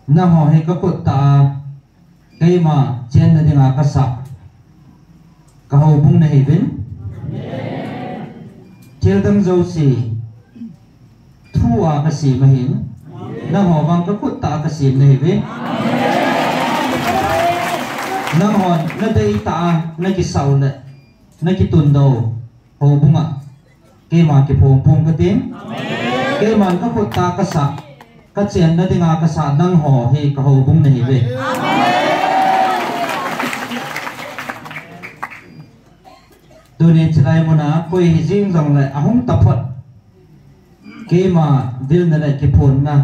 na ho he ka kut ta kai ma chen na dinga ka sa ka ho bung na he vin thil dang zo si thua ka si ma hin na ho bang ka kut ta ka si na he vin na hon na dei ta na ki sau le na ki tun do ho bunga ke ma ki phom phom ka tin ke man ka kut ta ka sa ka chen na dinga ka sa nang ho he ka ho bung na he ve tu ni chlai mona koi hi jing jong le ahung ta phot ke ma vil na le ki phon na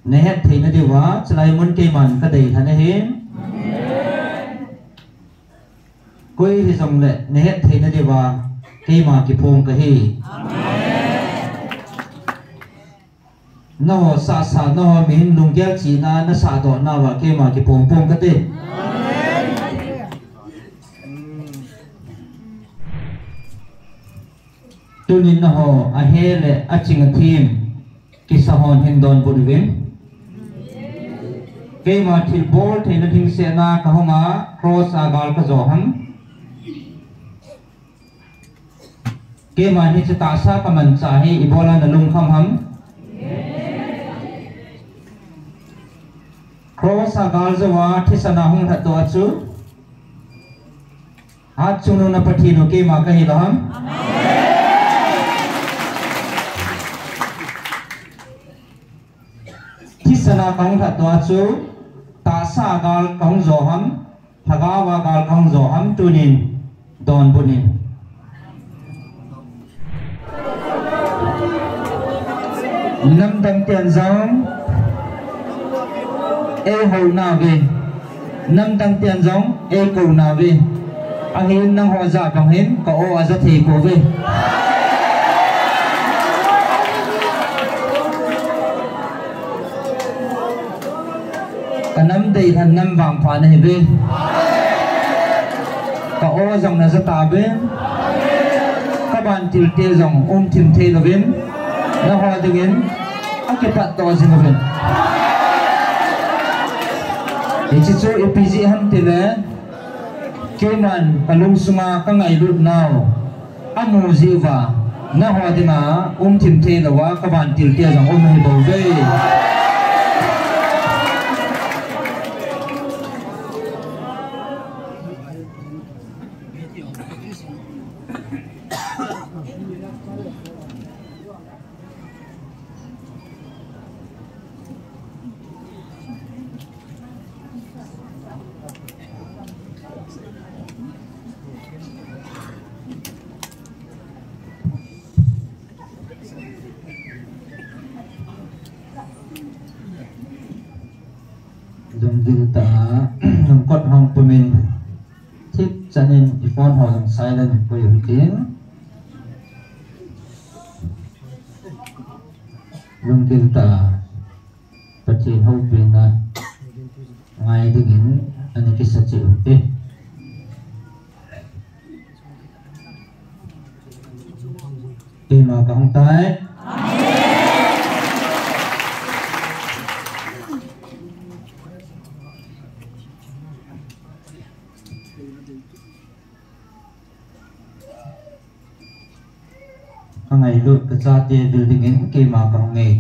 ne het the na de wa chlai mon ke man ka dei tha na he koi hi jong le ne het the na de wa ke ma ki phom ka hi no sa sa no min lung gyal chi na na sa do na wa ke ma ki phom phom ka te tunin na ho a hele a ching a thim ki sa hon hin don bun vin ke ma thil bol the na thing se na ka homa cross a gal ka zo ham ke ma ni cha sa ka man cha hi ibola na lung kham ham cross a gal zo wa thisana hung tha to chu hat chunu na pathi no ke ma ka hi ham thisana kang tha to chu ta sa gal kang zo ham thaga wa gal kang zo ham tunin don bunin nam dang tian zong e ho na ve nam dang tian zong e ko na ve a hin nang ho za kang hin ko o a za thi ko ve kanam dei than nam wang pha na he ve ka o jong na za ta ve ka ban til te jong thim the lo vin na ho dingin a ke pat to jing vin ichi chu epg ham te le ke man kalung sunga ka ngai lut naw anu jiwa na ho dinga thim the lo wa ka ban til te jong he bo ve dum dil ta nang kot hong pumin thip chanin ifon ho jong silent ko yu tin dum dil ta pathin ho pin na ngai dingin ani ki sa chi te te ma ka hong tai ngày lụt cái cha tiền building in kia mà bằng nghề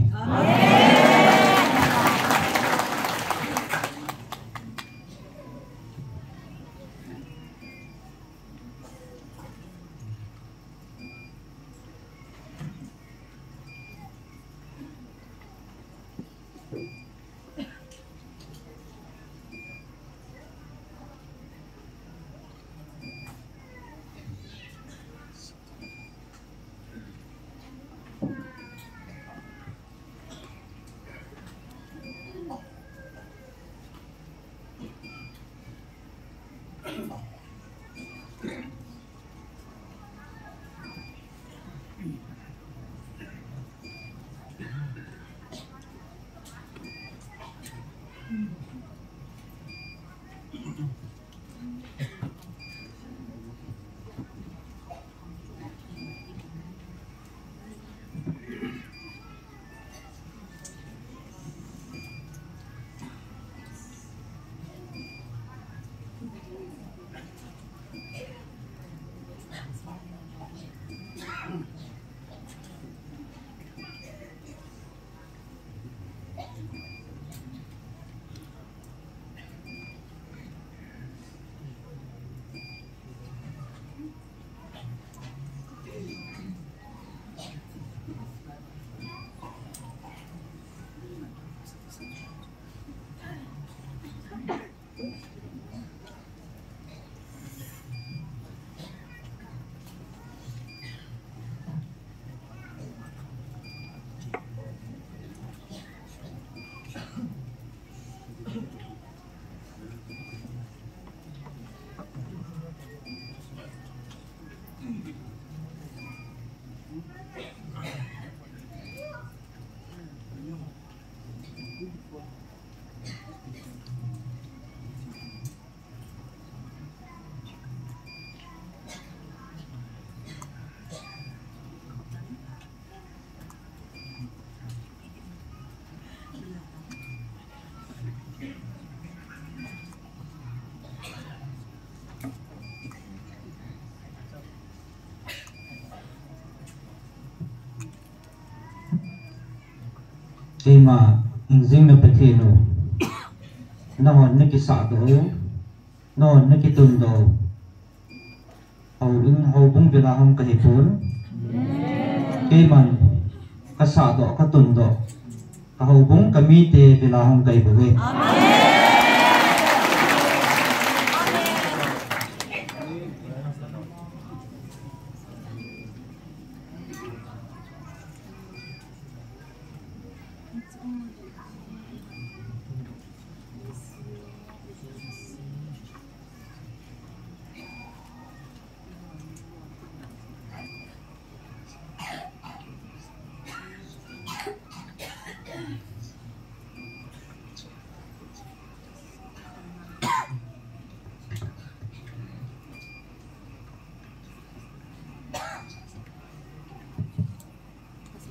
cái mà riêng nó bật thì nó hòn nó cái sạ đó nó hòn nó cái tuần đó hầu bung về là không cái bốn cái mà cái sạ đó cái tuần đó cái hầu bung cái mi tê về là không cái bốn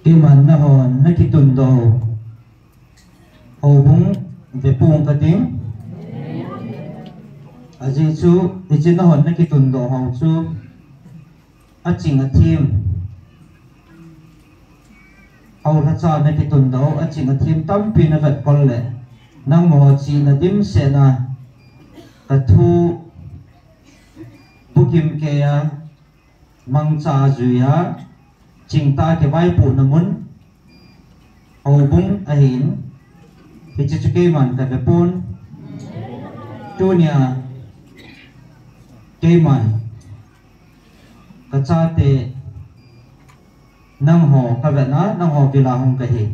cái mà nó hòn nó cái tuần đó hầu bung về buông cái tiếng à chị chú thì chỉ nó hòn nó cái tuần đó hầu chú à chính là thêm hầu ra cho nó cái tuần đó à chính là thêm tâm pin nó vật con lệ năng mò chỉ là điểm sẽ là cái thu bút kim kia mang trà rùi á chính ta cái vai phụ nó muốn hầu bung à hiển thì chỉ cái màn cái về pôn tu nhà cái màn cái cha tệ năng hồ cái về nó năng hồ vì là không cái gì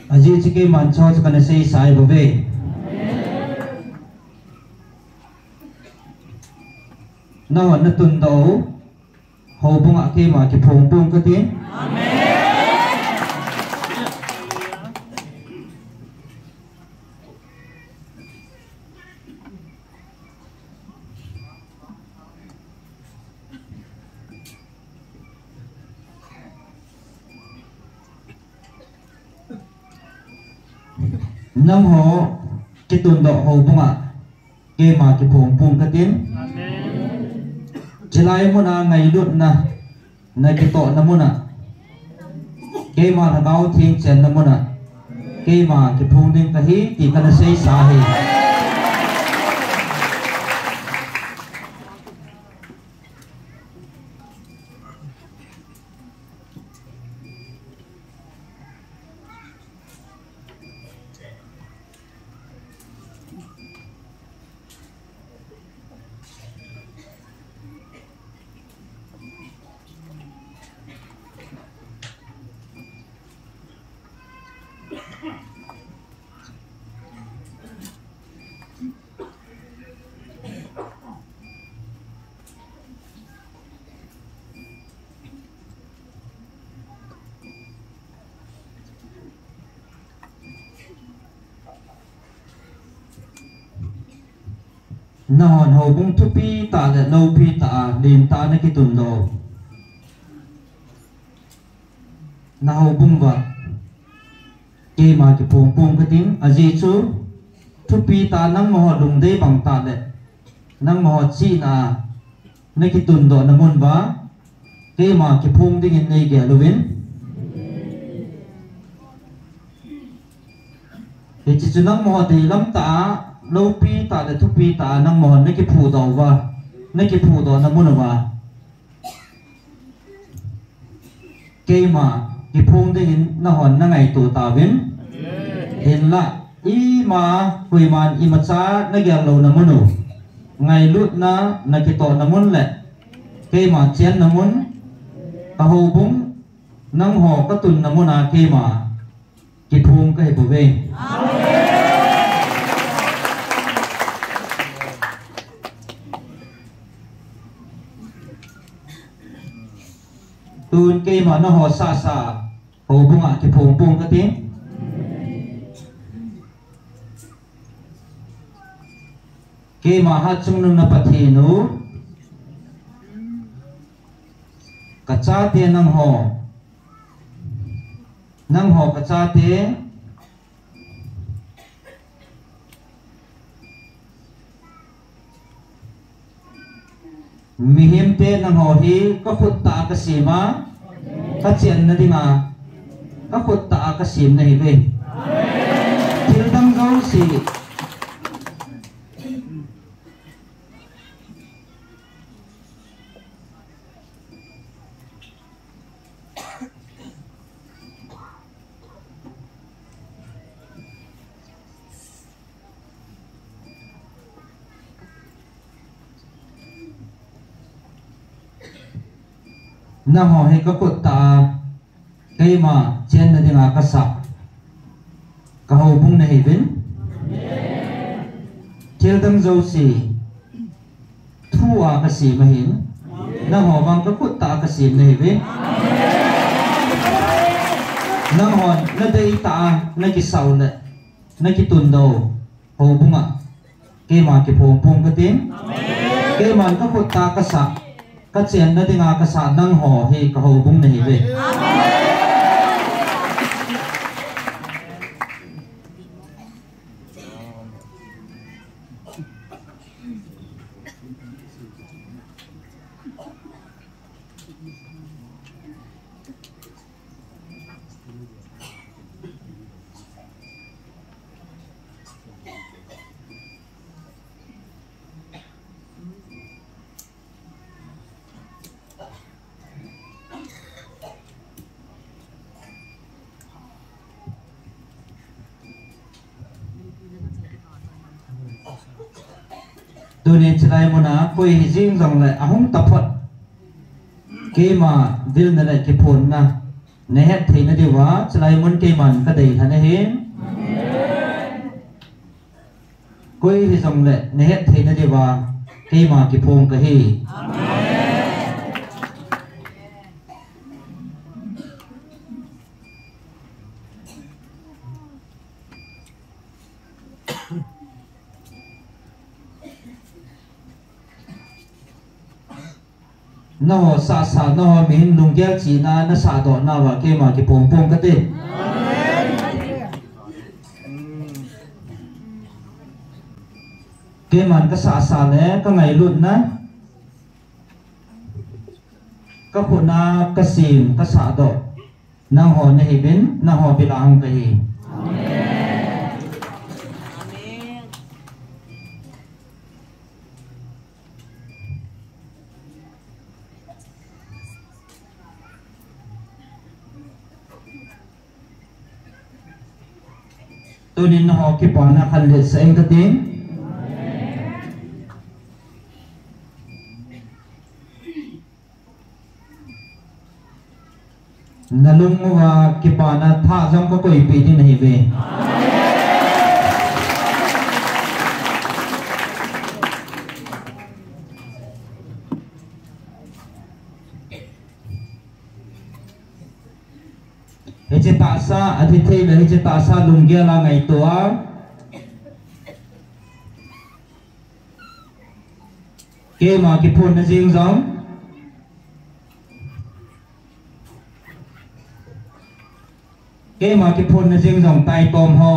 à chỉ cái màn cho cái này xây sai bảo vệ nó hòn nó tuần đấu hầu bung ạ kia mà cái phồng bung cái tiếng năm hồ cái tuần độ hầu bung ạ kia mà cái phồng bung cái tiếng chỉ lại muốn à ngày luôn na cái tội nó muốn cái mà nó báo thiên chân nó muốn cái mà cái phun đến cái hí thì cái nó xây xa hì nó hòn hầu bung thu pi ta là lâu pi ta liền ta nó cái tuần đồ nó hầu bung vậy cái mà cái phồng bung cái tiếng à gì chú thu pi ta năng mà họ đụng đây bằng ta đấy năng mà họ chỉ là nó cái tuần đồ nó muốn vá cái mà cái phồng đi nghe này kìa luôn thì chỉ năng mà họ thì lắm ta lâu pi ta để thu pi ta năng mòn nơi cái phù đầu và nơi cái phù đầu nó muốn vào cái mà cái phun đây nó hòn nó ngày tụ ta viên hiện là ý mà quỳ màn ý mà cha nó gel lâu nó muốn ngày lúc nó cái tổ nó muốn lệ cái mà chén nó muốn ta hầu bún năng hồ cái tuần nó muốn cái mà cái phun cái bộ về tuôn cây mà nó hồ xa xa hồ bung ạ cái phồng bung cái tiếng cây mà hát chung nung nó bát thì nú cả cha tiền năng hồ cả cha tiền mihim te nang ho hi ka khut ta ka sima ka chen na dinga ka khut ta ka sim na hi ve thil dang zo si na ho he ka khut ta kai ma chen na dinga ka sa ka ho bung na hi vin thil dang zo si thua ka si ma hin na ho bang ka khut ta ka sim na hi ve na ho na dei ta na ki sau na ki tun do ho bunga ke ma ki phom phom ka tin ke man ka khut ta ka sa ka chen na dinga ka sa nang ho he ka ho bung na hi ve tu ni chlai mona koi hi jing jong le ahung tapot ke ma vil na le ki phon na ne het thei na diwa chlai mon ke man ka dei thane he koi hi jong le ne het thei na diwa ke ma ki phom ka hi no sa sa no min lung gel chi na na sa do na wa ke ma ki pom pom ka te ke man ka sa sa le ka ngai lut na ka khuna ka sim ka sa do na ho ne hi bin na ho bilang ka hi tu nin ho ki pa na khan le sa eng ka ting nalung wa ki pa na tha jam ko koi pi din nahi ve Hece ta sa adithei le hece ta sa lungge la ngai tua ke ma ki phun na jing jong ke ma ki phun na jing jong tai tom ho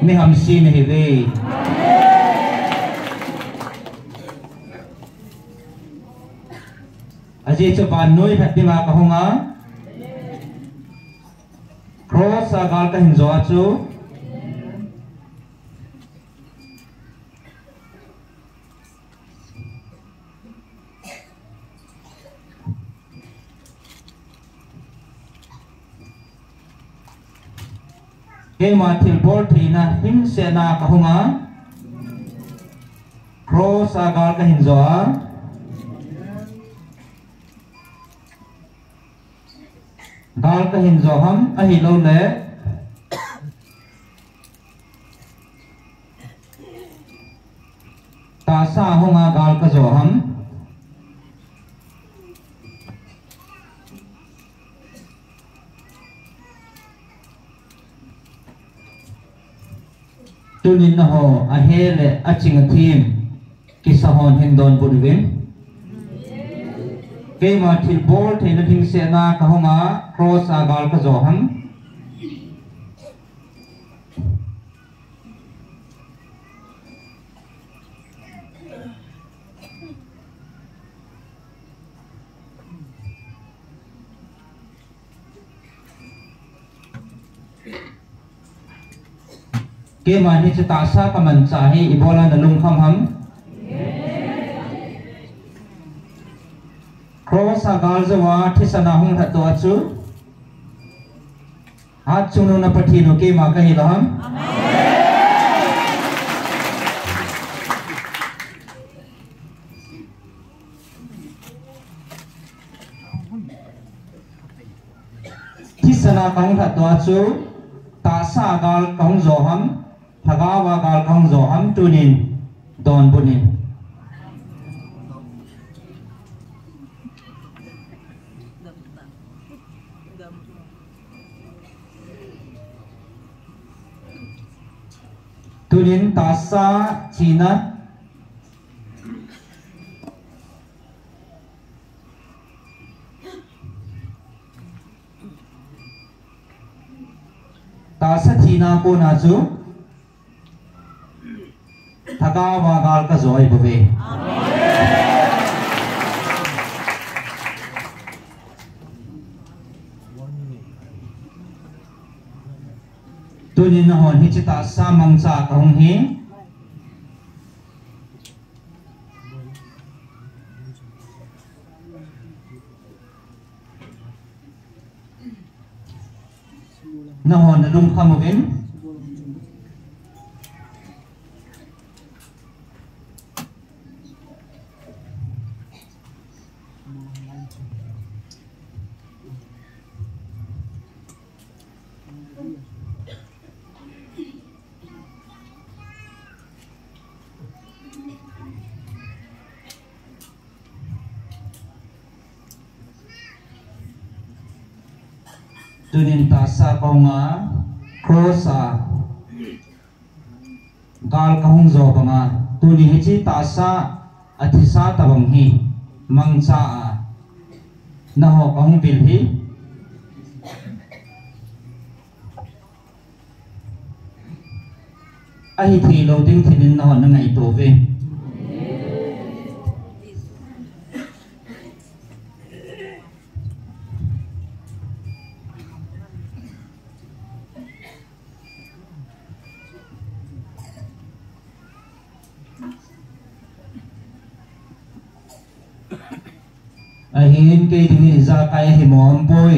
mi ham si ne hi ve aje cho ban noi phat ti ma ka honga cross agal ka hin zo chu ke ma thil bor thina him se na ka hunga cross agal ka hin zo gal ka hin zo ham a hi lo le ta sa hunga gal ka zo ham tunin na ho a hele a ching a thim ki sa hon hin don budwin ke ma thil bor theina thing se na ka honga cross a gal ka zo ham ke man hi chita sa kaman cha hi ibola na lung kham ham cross agal zawa thisana hung tha to achu hat chunu na pathino ke ma ka hi laham thisana kang tha to achu ta sa gal kang zo ham thaga wa gal kang zo ham tunin don bunin tunin ta sa china ta sa china ko na chu thaga wa gal ka zoi bove tunin hon hi chita sa mang cha ka hong hi na hon na lung khamovin tunin ta sa kaunga cross a gal kahung zo banga tuni hichi ta sa athisa tabang hi mangcha a na ho kahung bil hi ai thi lo ding thinin na hon na ngai to ve ahin ke ding za kai hi mom boy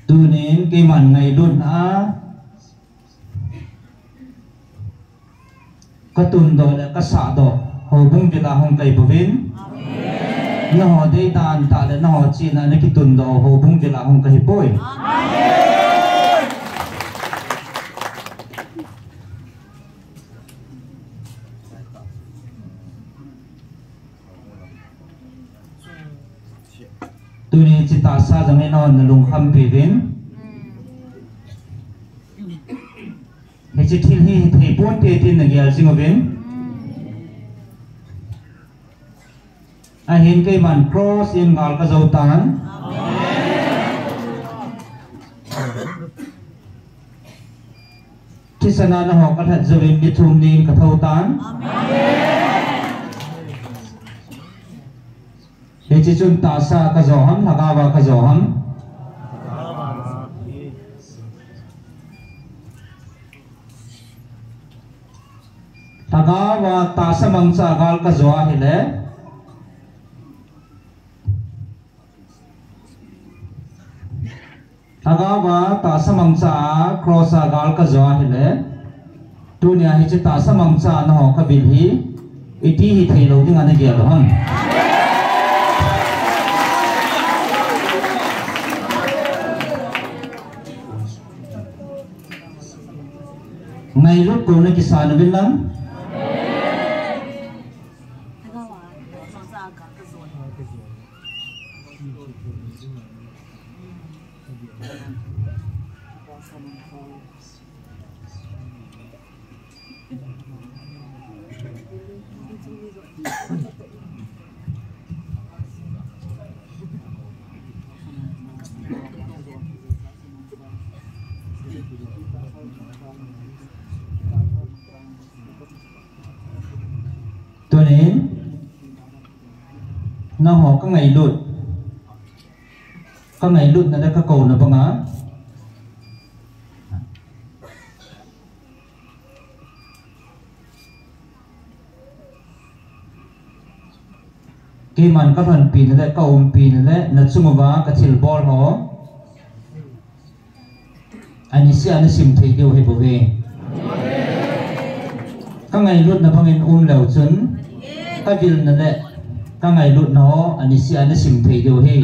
tunin ke man ngai lun a katun do la ka sa do ho bung jila hong kai bovin na ho dei dan ta le na ho chi na ne ki tun do ho bung jila hong kai poi tuni chita sa jang na hon lung kham bevin chi thil hi thei pon te tin na gyal singovin a hin ke man cross in gal ka zo tan thisana na ho ka that zawin ni thum ni ka thau tan he chi chun ta sa ka zo ham thaga wa ka zo ham thaga wa ta sa mang cha gal ka zo a hele thaga wa ta sa mang cha cross a gal ka zo a hele tu nya hi chi ta sa mang cha na ho ka bil hi iti hi thei lo ding ana gyal han ngai lut ko na kisan vil lang na ho ka ngai lut na da ka ko na banga ke man ka phan pi na da ka pi na da na chungawa ka thil bol ho ani si ana sim thei deu he bove ka ngai lut na bangin lau chun ka vil na da ka ngai lut na ho ani si ana sim thei deu he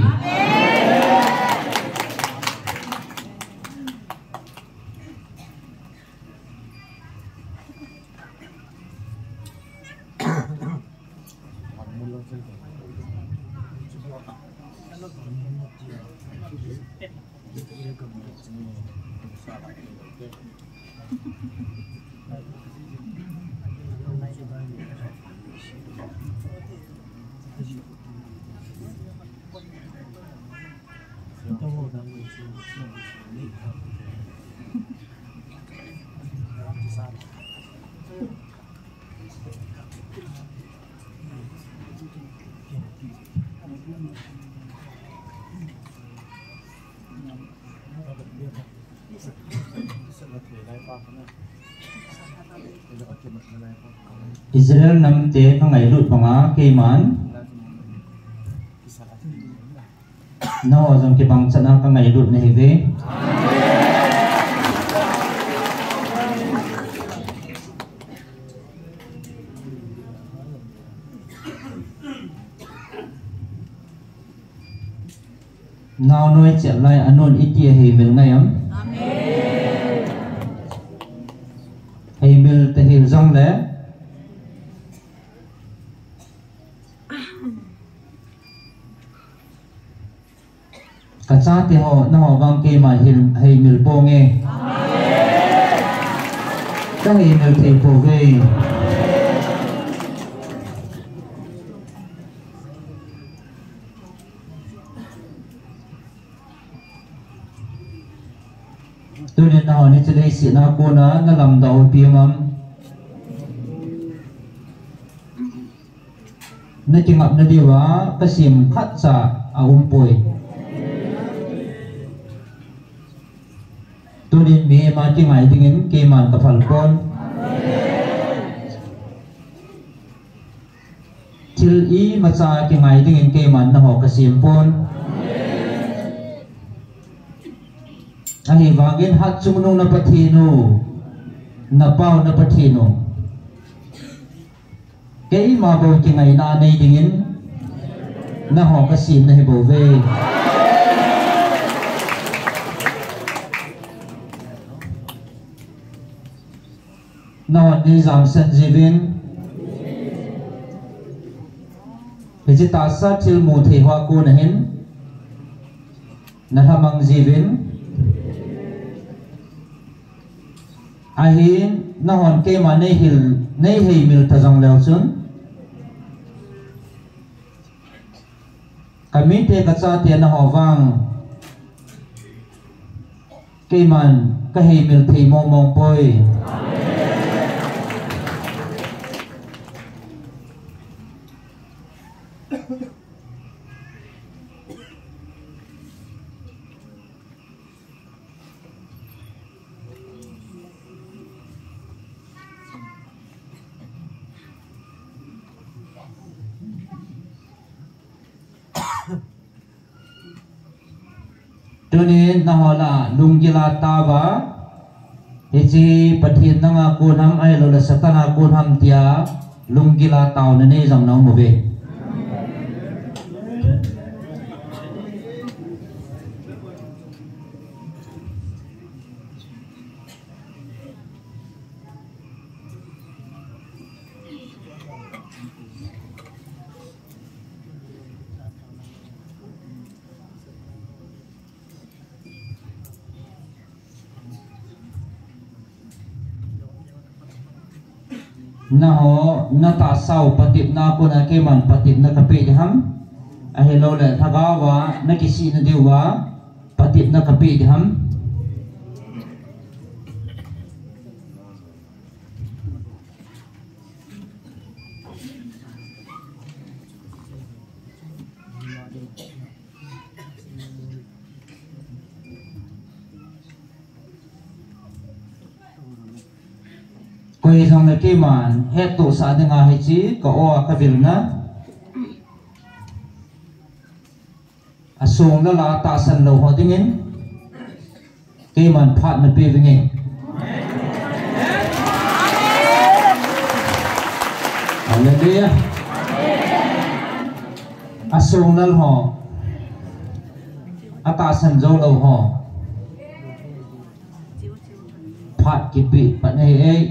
Israel nam te ka ngai lut panga ke man no jong ke bang chana ka ngai lut nei ve nào nói chuyện lại anon itia he mil ngayam amen he mil te he zong le cả cha thì họ nó họ vang kê mà hay mil po nghe các hay mil thầy po về tôi nên họ nên chơi xịn na cô nó làm đầu piêm âm nó chỉ ngập nó đi vào cái sim khát sa bồi tôi nên mi mà chỉ ngại tiếng kia mà tập phần con til ý mà sa chỉ ngại tiếng kia mà nó học cái sim con anh vang in hat chung nung na pathino na pau na pathino cái mà bầu chỉ ngày na này dingin na họ cái sim này bầu về na họ đi giảm sen zivin cái gì ta sát til mu thầy hoa cô này hin na thamang zivin ahin na hon ke ma nei hei mil ta jong leo chun kami te ka cha te na ho wang ke man ka hei mil thei mong mong poi Tunin nahola lunggila taba hiji pathin nanga kunham ai lola satana kunham tia lunggila tau nene jang nau move na ho na ta sau patip na ko na ke man patip na kape ham a hello le thagawa na kisi na diwa patip na kape ham koi song na ke man het to sa de nga he chi ko o ka vil na asong la la ta san lo ho dingin ke man phat na pe ving hallelujah asong nal ho ata san zo lo ho phat ki pi pat nei ei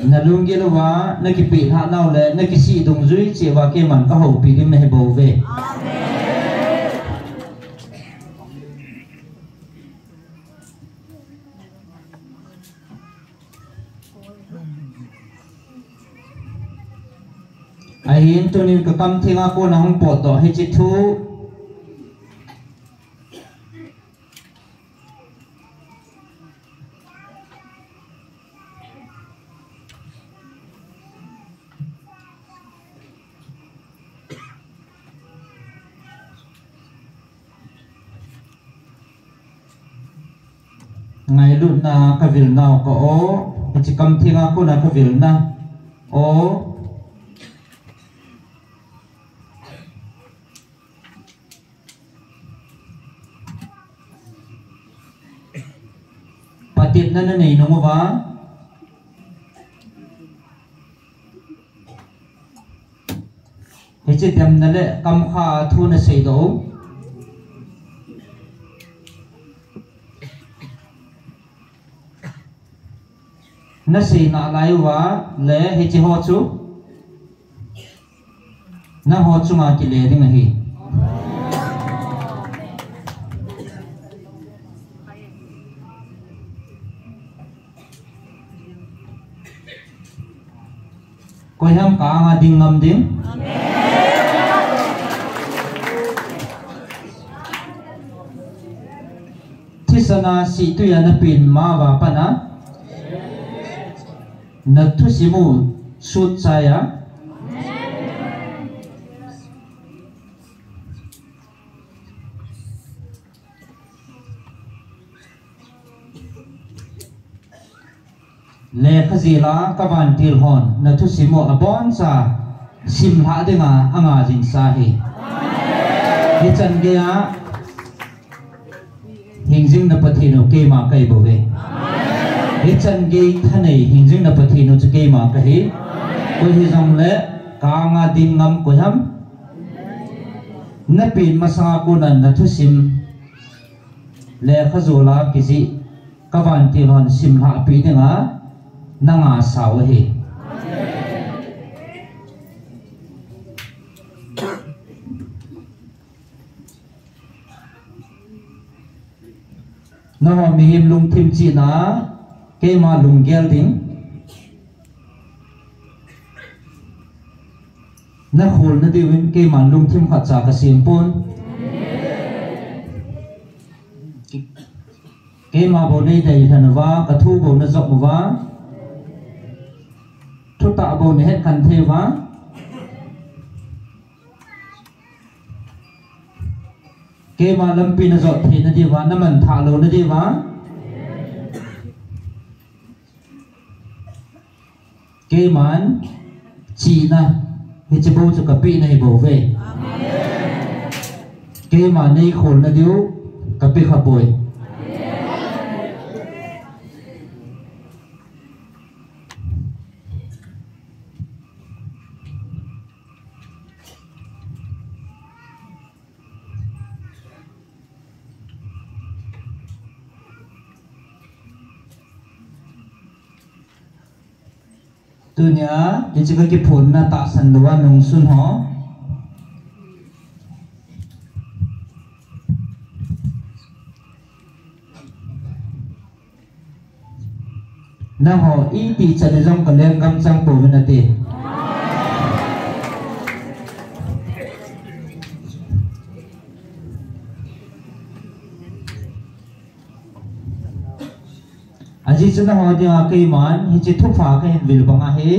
na lung ge lo wa na ki pi ha nau le na ki si dong zui che wa ke man ka ho pi ge me bo ve ai hin tu nin ka kam thinga ko na hong pot do he chi thu ngai lut na ka vil nau ko o he chi kam thinga ko na ka vil na o patit na nei no wa he chi dem na le kam kha thu na sei do na sei na lai wa le he chi ho chu na ho chu ma ki le ding hi koi ham ka nga ding ngam ding thisana si tu ya na pin ma wa pa na na thu si mu sut cha ya le khazila ka ban til hon na thu si mu abon sa sim ha de nga anga jin sa hi he chan ge ya hingjing na pathi no ke ma kai bo ve he chan ge thanei hingjing na pathi no chu ke ma ka hi ko hi jong le ka nga ding ngam ko ham na pin ma sa ko na thu sim le khazula ki ji ka ban til hon sim ha pi de nga na nga sao hi na ho mi him lung thim chi na ke ma lung gel ding na khol na diwin ke man lung thim kha cha ka sim pon ke ma bo nei dai than wa ka thu bo na zok wa thu ta bo ne het kan the wa ke ma lam pi na zot the na di wa na man tha lo na di wa ke man chi na he che bo chu ka pi na hi bo ve ke ma nei khol na diu ka pi kha boi tu nya ye chi ka ki phun na ta san lo wa nong sun ho na ho i ti cha de jong ka leng gam chang po na te aji chuna ho dia kai man hi chi thu pha ka hin vil banga he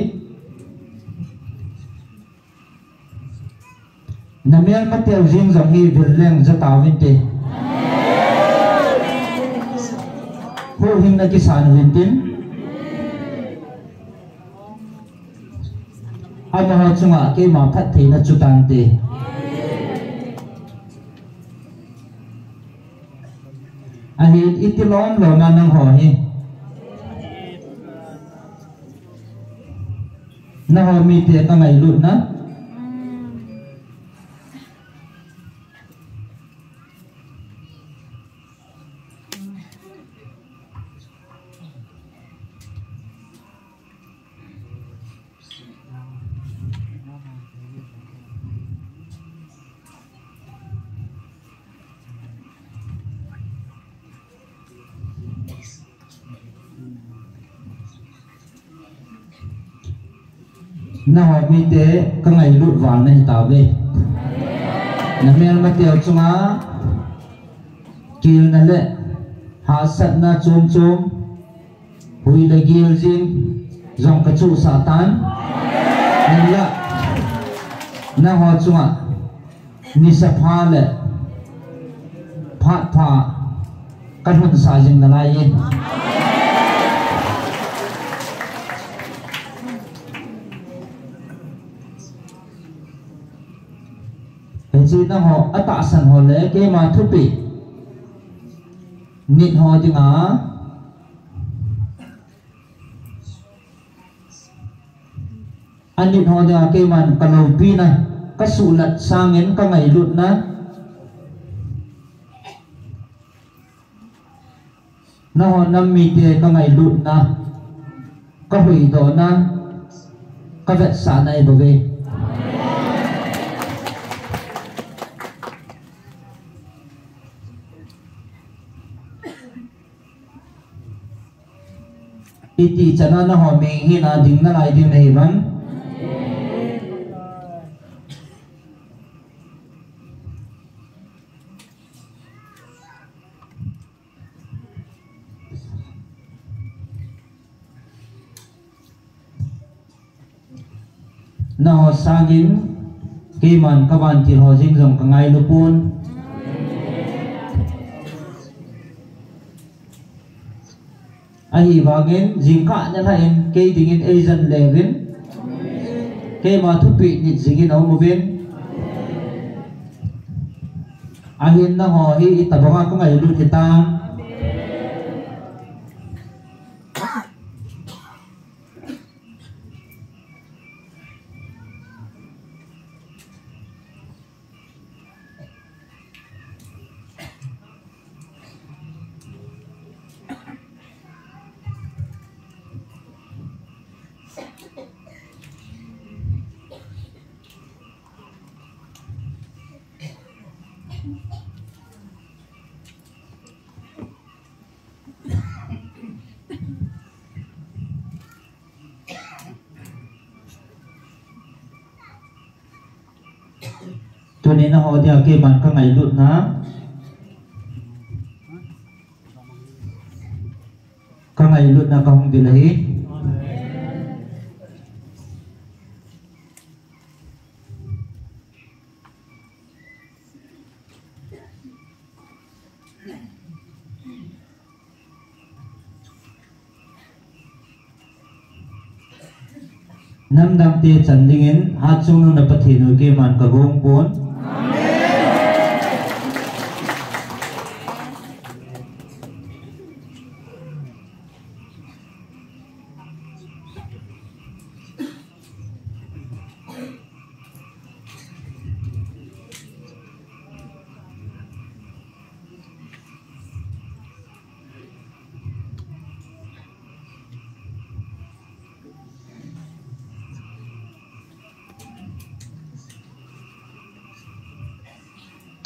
Namiel Mateo Jing Zong Hi Vileng Zatawinte Hu Hing na Kisan Wintin Amaho Chunga Ke Ma Phat Thei na Chutante Ahin itilon lo na nang ho hi Na ho mi te ka ngai lut na Na ho mi te ka ngai lut wang na ta ve na mel ma teo chunga kil na le ha sat na chum chum hui le gil jin zong ka chu satan nia na ho chunga ni sa pha le phat pha ka hun sa jing na lai yin chỉ đang họ ở tạ sản họ lẽ cái mà thúc bị nịt họ chứ ngã anh nịt họ thì cái mà cả lầu pi này các sự lật sang đến các ngày luôn đó nó họ năm mì thì các ngày luôn đó các hủy đó đó các vật xã này bảo vệ iti chana na ho meng hi na ding na lai din nei ban na ho sagin ke man ka ban ti ho jing jong ka ngai lu pun ahi wagen jingka na lain ke dingin Asian level ke ma thupi ni jingin au moben ahin na ho hi tabanga ka ngai lu kita cho nên nó họ theo cái bản các ngày luôn na các ngày luôn na không bị lấy năm đam tia chân linh hát chung nó bắt thì nổi cái màn cả gông bốn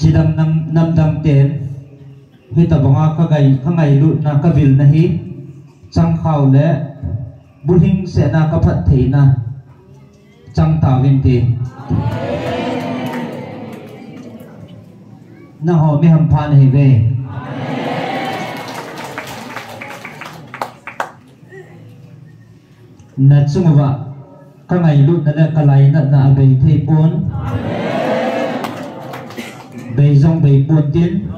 chỉ đâm năm đâm tiền khi ta bằng các ngày luôn na các vil na hi trăng khảo lẽ bút hình sẽ na các phật thị na trăng tạo viên tiền na họ mới hầm phan này về na chung vợ các ngày luôn na các lại na về thầy bốn đầy dòng đầy buồn tiến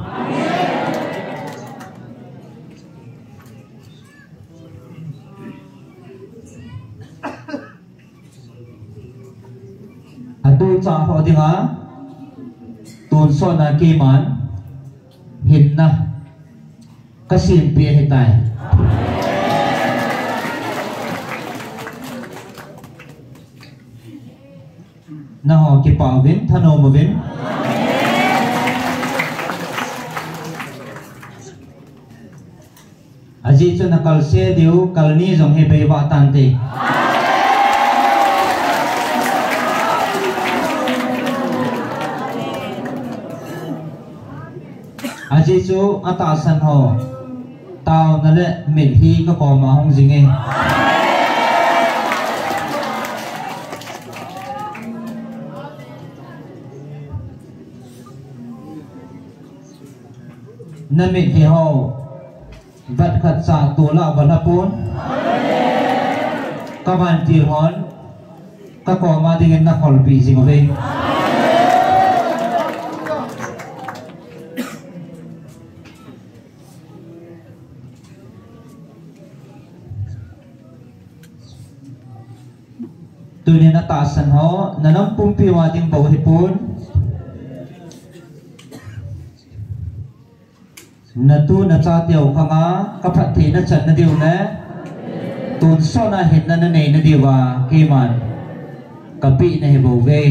tu cha ho dinga tun so na ki man hin na kasim pi he tai na ho ki pa vin thano ma vin aji chu na kal se diu kal ni jong he be wa tan te aji chu ata san ho tao na le min hi ka ko ma hong jing e na min hi ho vật khật sa tu la vật hapun các bạn ti hon các ko ma ding na khol pi jing ve tu ni na ta san ho na nam pum pi wa ding bo hi pun na tu na cha tiêu khanga ka phat thi na chan na diu ne tun so na hin na nei na diwa ki man ka pi na he bo ve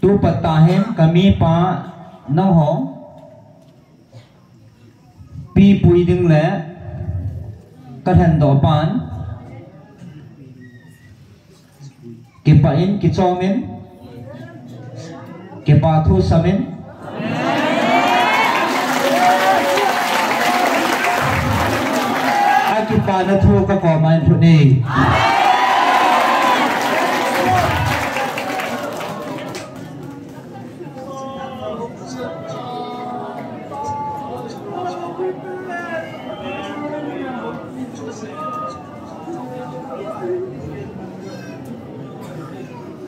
tu patta hem kami pa na ho pi pui ding le ka than do pan ki pa in ki chomin ki pa thu samin a ki pa na thu ka ko man thu ni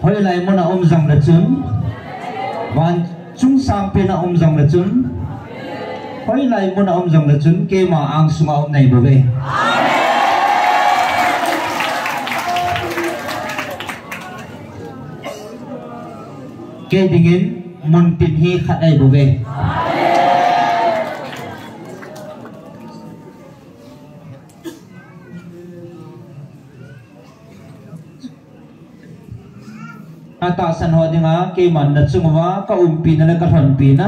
hoi lai mo na zang la chun van chung sang pe na zang la chun hoi lai mo na zang la chun ke ma ang sunga nei bo ve ke dingin mun tin hi khat ai bo ve ata san ho dinga ke man na chungwa ka pi na ka thon pi na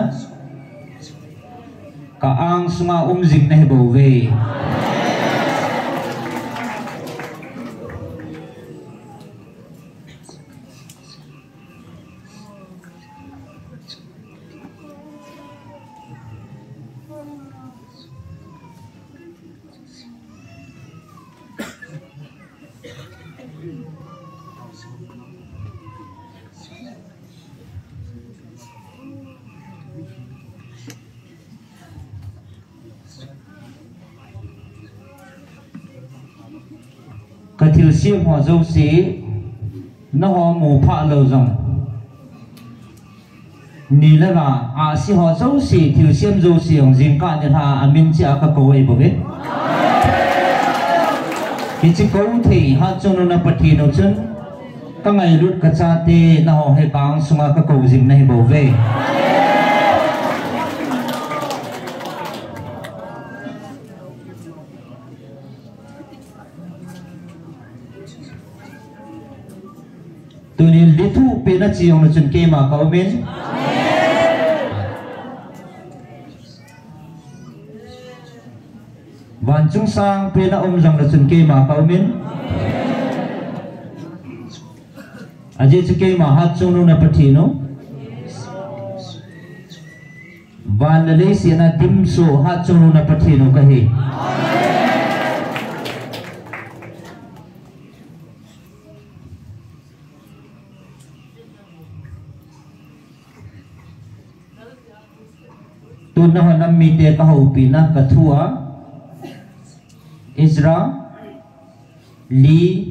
ka ang sunga jing na he bo ve ka thil sim ho zo si na ho mu pha lo jong ni la la a si ho zo si thil sim zo si ong jing ka ni tha amin cha ka ko ei bo ve ki chi ko thei ha chon na pathi no chun ka ngai lut ka cha te na ho he kang sunga ka ko jing na hi bo ve tunin litu pe na chiong na chun ke ma ka umin van chung sang pe na jang na chun ke ma ka umin aje chu ke ma hat chung na pathi no van le si na dim so hat chung na pathi no ka he tu na honam mi te ka ho pi na ka thua Ezra Li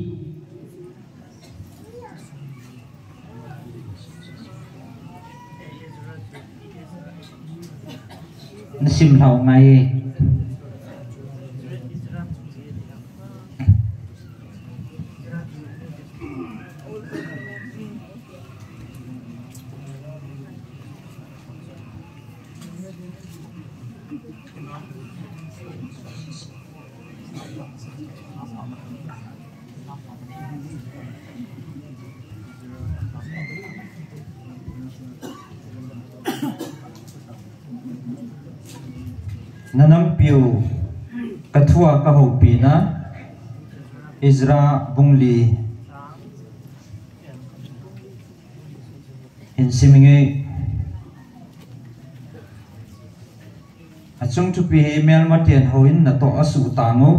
sim hậu ngay nanam piu kathua ka ho pi na Ezra bungli in siminge achung chu pi mel matien hoin na to asu tango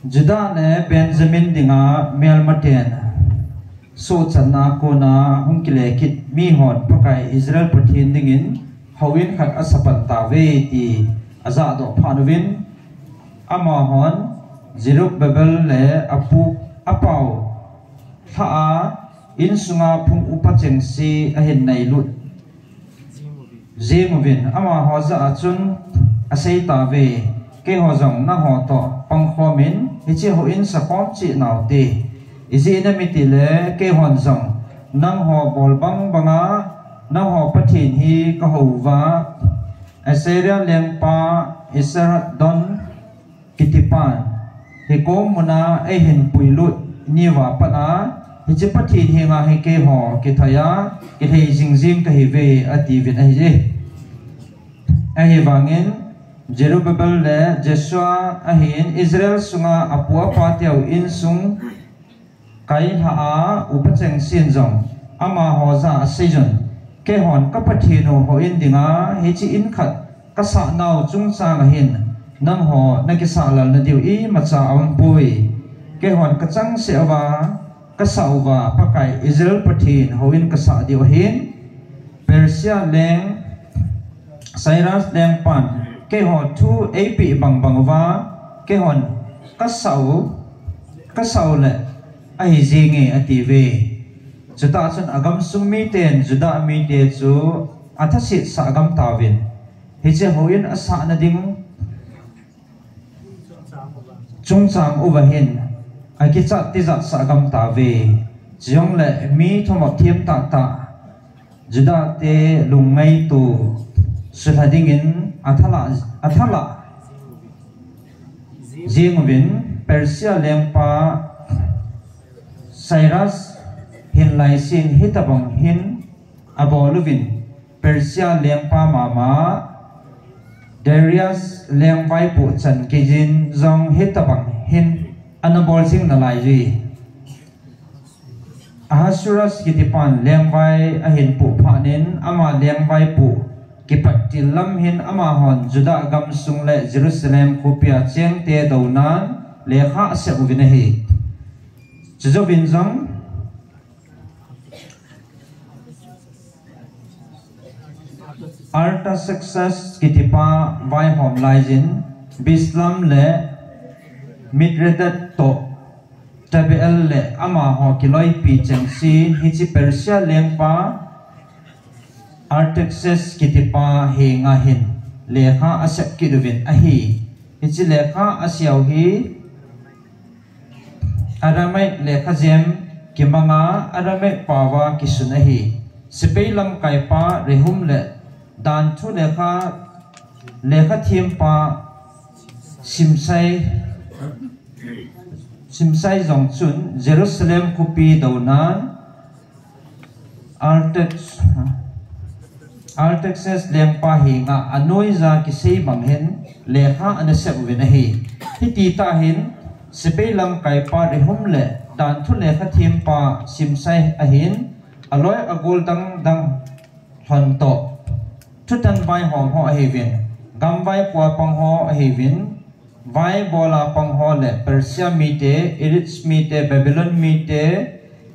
Juda ne Benjamin dinga mel matien so channa ko na hungkile kit mi hon pakai Israel pathin dingin hawin khat asapan tawe ti aza do phanwin ama hon Zerubbabel le apu apau tha in sunga phung upacheng si ahin nei lut zemovin ama hoza achun asei tawe ke hozong na ho to pangkhomin hichi ho in sakop chi nauti izi na mitile ke honzong nang ho bolbang banga nang ho pathin hi ka hova Assyria lengpa Isra don kitipan hi ko muna ai hin puilut niwa pana hi che pathin hi nga hi ke ho ki thaya ki thei jingjing ka hi ve ati vin ai je ai wangin Zerubbabel le Joshua ahin Israel sunga apua patiau in sung kai ha upacheng sin jong ama hoza season ke hon ka pathino ho in dinga hi chi in khat ka sa nau chung cha na hin nang ho na ki sa lal na diu i ma cha ang pui ke hon ka chang se wa ka sa wa pakai Israel pathin ho in ka sa diu hin Persia leng Cyrus leng pan ke ho thu ap bang bang wa ke hon ka sau le ai jinge ative Juda chun agam sungmi ten Juda mi te chu athasit sa agam tawin hi che hoin asa na ding chungchang ubahin aki chat ti zat sa agam tawe jiong le mi thomok thiam ta ta Juda te lungai tu suthadingin athala jingwin Persia lengpa Cyrus hin lai sin hitabang hin aboluvin Persia lengpa mama Darius lengpai pu chan kijin zong hitabang hin anabol sing na lai ri Ahasuerus kitipan lengpai ahin pu phanin ama lengpai pu kipatilam hin ama hon Juda gam sung le Jerusalem kopia cheng te donan lekha se uvinahi chujovin zong Artaxerxes kitipa vai hom laijin Bislam le Mithredath to Tabeel le ama ho kiloi pi chengsi hichi Persia lengpa Artaxerxes kitipa he nga hin lekha asep kiduvin ahi hichi lekha asiau hi Aramaic lekha jem kimanga Aramaic pawa kisunahi Sipeilam kaipa rehum le dan thu lekha thiam pa simsai zong chun Jerusalem kupi donan Artaxerxes lengpa hi nga anoi za ki sei banghen lekha anasep vinahi hiti ta hin sipeilam kaipa rehum le dan thu lekha thiam pa simsai ahin aloi agol dang honto Tutan vai hom ho ahivin gam vai pua pang ho ahivin vai bola pang ho le Persia mi te Eritz mi te Babylon mi te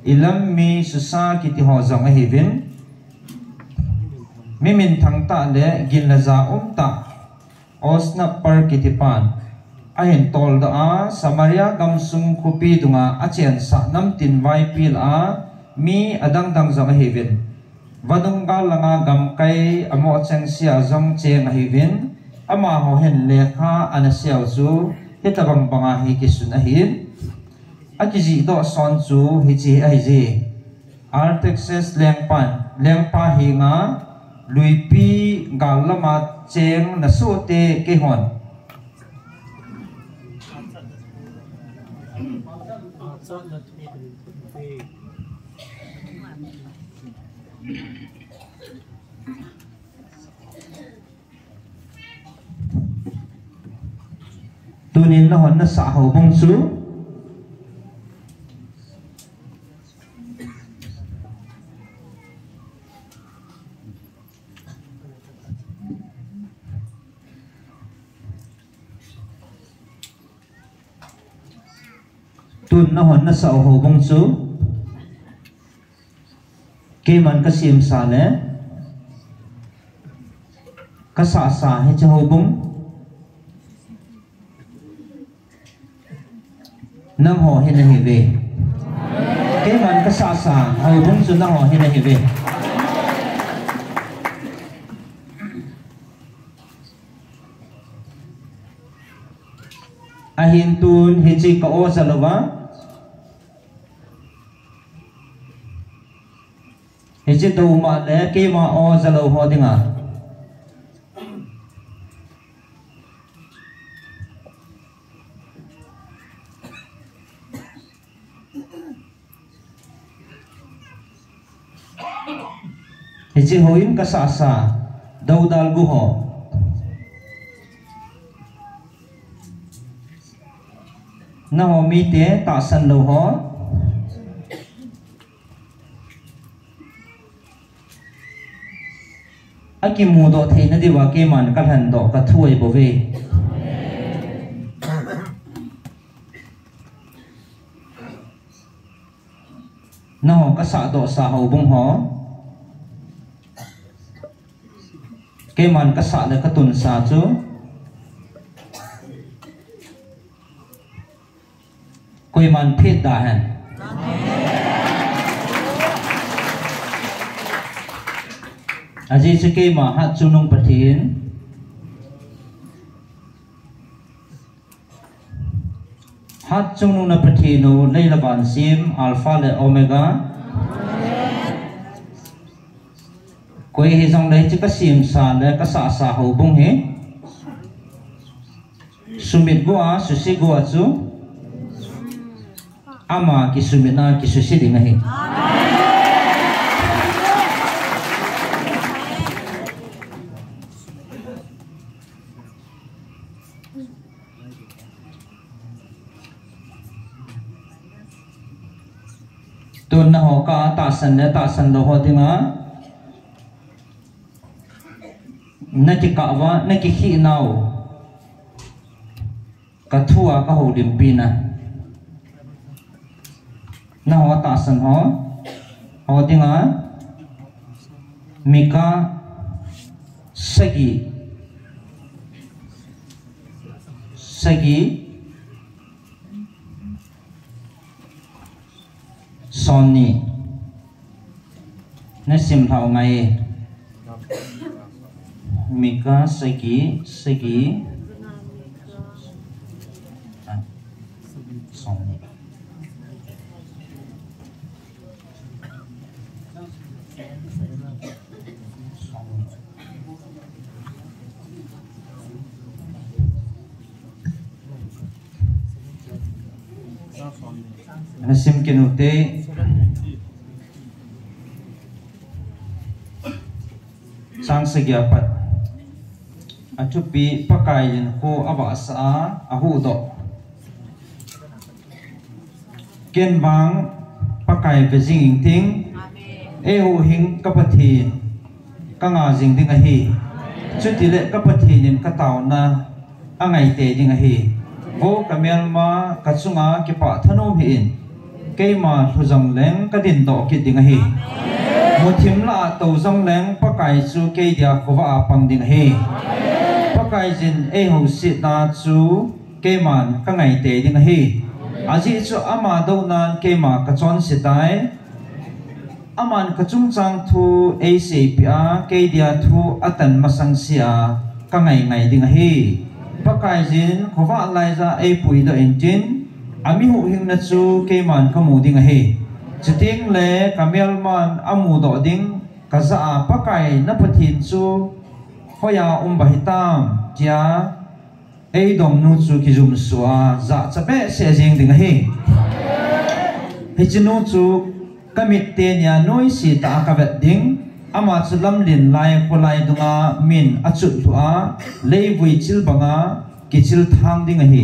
Ilam mi Susa kiti ho zong ahivin mimin thang ta le gin la za ta osna par kitipan ahin tol da a Samaria gamsung khupi dunga achen sa nam tin vai pil a mi adang dang zang hevin vadung ga langa gam kai amo chang sia zong cheng hevin ama ho hen lekha anasiaw chu hitabang banga hi kisun ahin akiji do son chu hi chi ai ji Artexes lengpa hi nga luipi galama cheng na su te ke hon tunin na hon na sa ho bong su tun na hon na sa ho bong su ke man ka sim sa le ka sa he cha ho bong nang ho he na he ve ke man ka sa ho bong su na ho he na he ve ahin tun he chi ka o sa lawa Hiji do ma le ke ma o zalo ho dinga Hiji hoin ka sa do dal gu ho na ho mi te ta san lo ho aki mudo theina diwa ke man ka han do ka thuai bo ve no ka sa do sa ho bung ho ke man ka sa le ka tun sa chu koi man phet da han aji seke ma hat chunung pathin hat chunung na pathinu leila ban sim alpha le omega koi hi jong le chi ka sim sa le ka sa ho bung he sumit goa susi goa chu ama ki sumina ki susi ding he tun na ho ka ta san lo ho dinga na ki ka wa na ki hi nau ka thua ka ho dim pi na ho ta san ho dinga mika sagi Sony na sim thao ngay mika sagi Sony na sim kinute sang segyapat acupi pakayin ko abasa ahudo ken bang pakai bezing ting ehu hing kapathin kanga jing ding ahi chutile kapathin kataw na angai te ding ahi vo kamel ma kachunga ki pa thano hin keima thujang leng kadin do ki ding ahi muthim la to jong leng pakai chu ke dia khowa apang ding he pakai jin e ho sit na chu ke man ka ngai te ding he aji chu ama do nan ke ma ka chon sitai aman ka chung chang thu e se pia ke dia thu atan masang sia ka ngai ngai ding he pakai jin khowa lai za e pui do engine ami hu hing na chu ke man ka mu ding he chiting le kamel man amu do ding ka za pakai na pathin chu hoya bahitam tia e dom nu chu ki zum suwa za chape se jing ding he he chinu chu kamit te nya noi si ta ka vet ding ama chulam lin lai ko lai dunga min achut thua leivui chil banga kichil thang ding he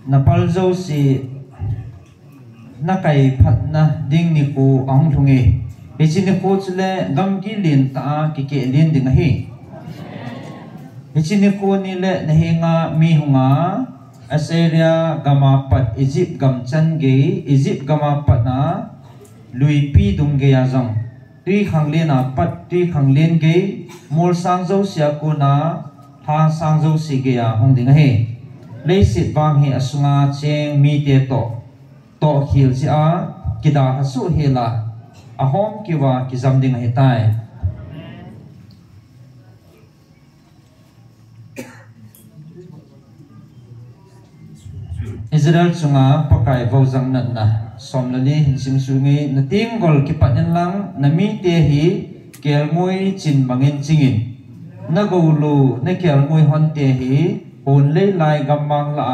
napal zo si nakai phat na ding ni ku ang thungi Hichin ni ko chile gam gi lin ta ki ke lin ding hi hichin ni ko ni le na hinga mi hunga Assyria gama pat Egypt gam chan ge Egypt gama pat na lui pi dung ge ya zong tui khang le na pat tui khang len ge mol sang zo sia ko na ha sang zo si ge ya hong ding hi le sit wang hi asunga cheng mi te to hil si a kida hasu hela ahom kiwa kizam ding hitai Israel chunga pakai vozang na somlali hinsing sungi na tinggol kipatin lang na mi te hi kelmoy chin bangin chingin na gulu na kelmoy hon te hi hon le lai gamang la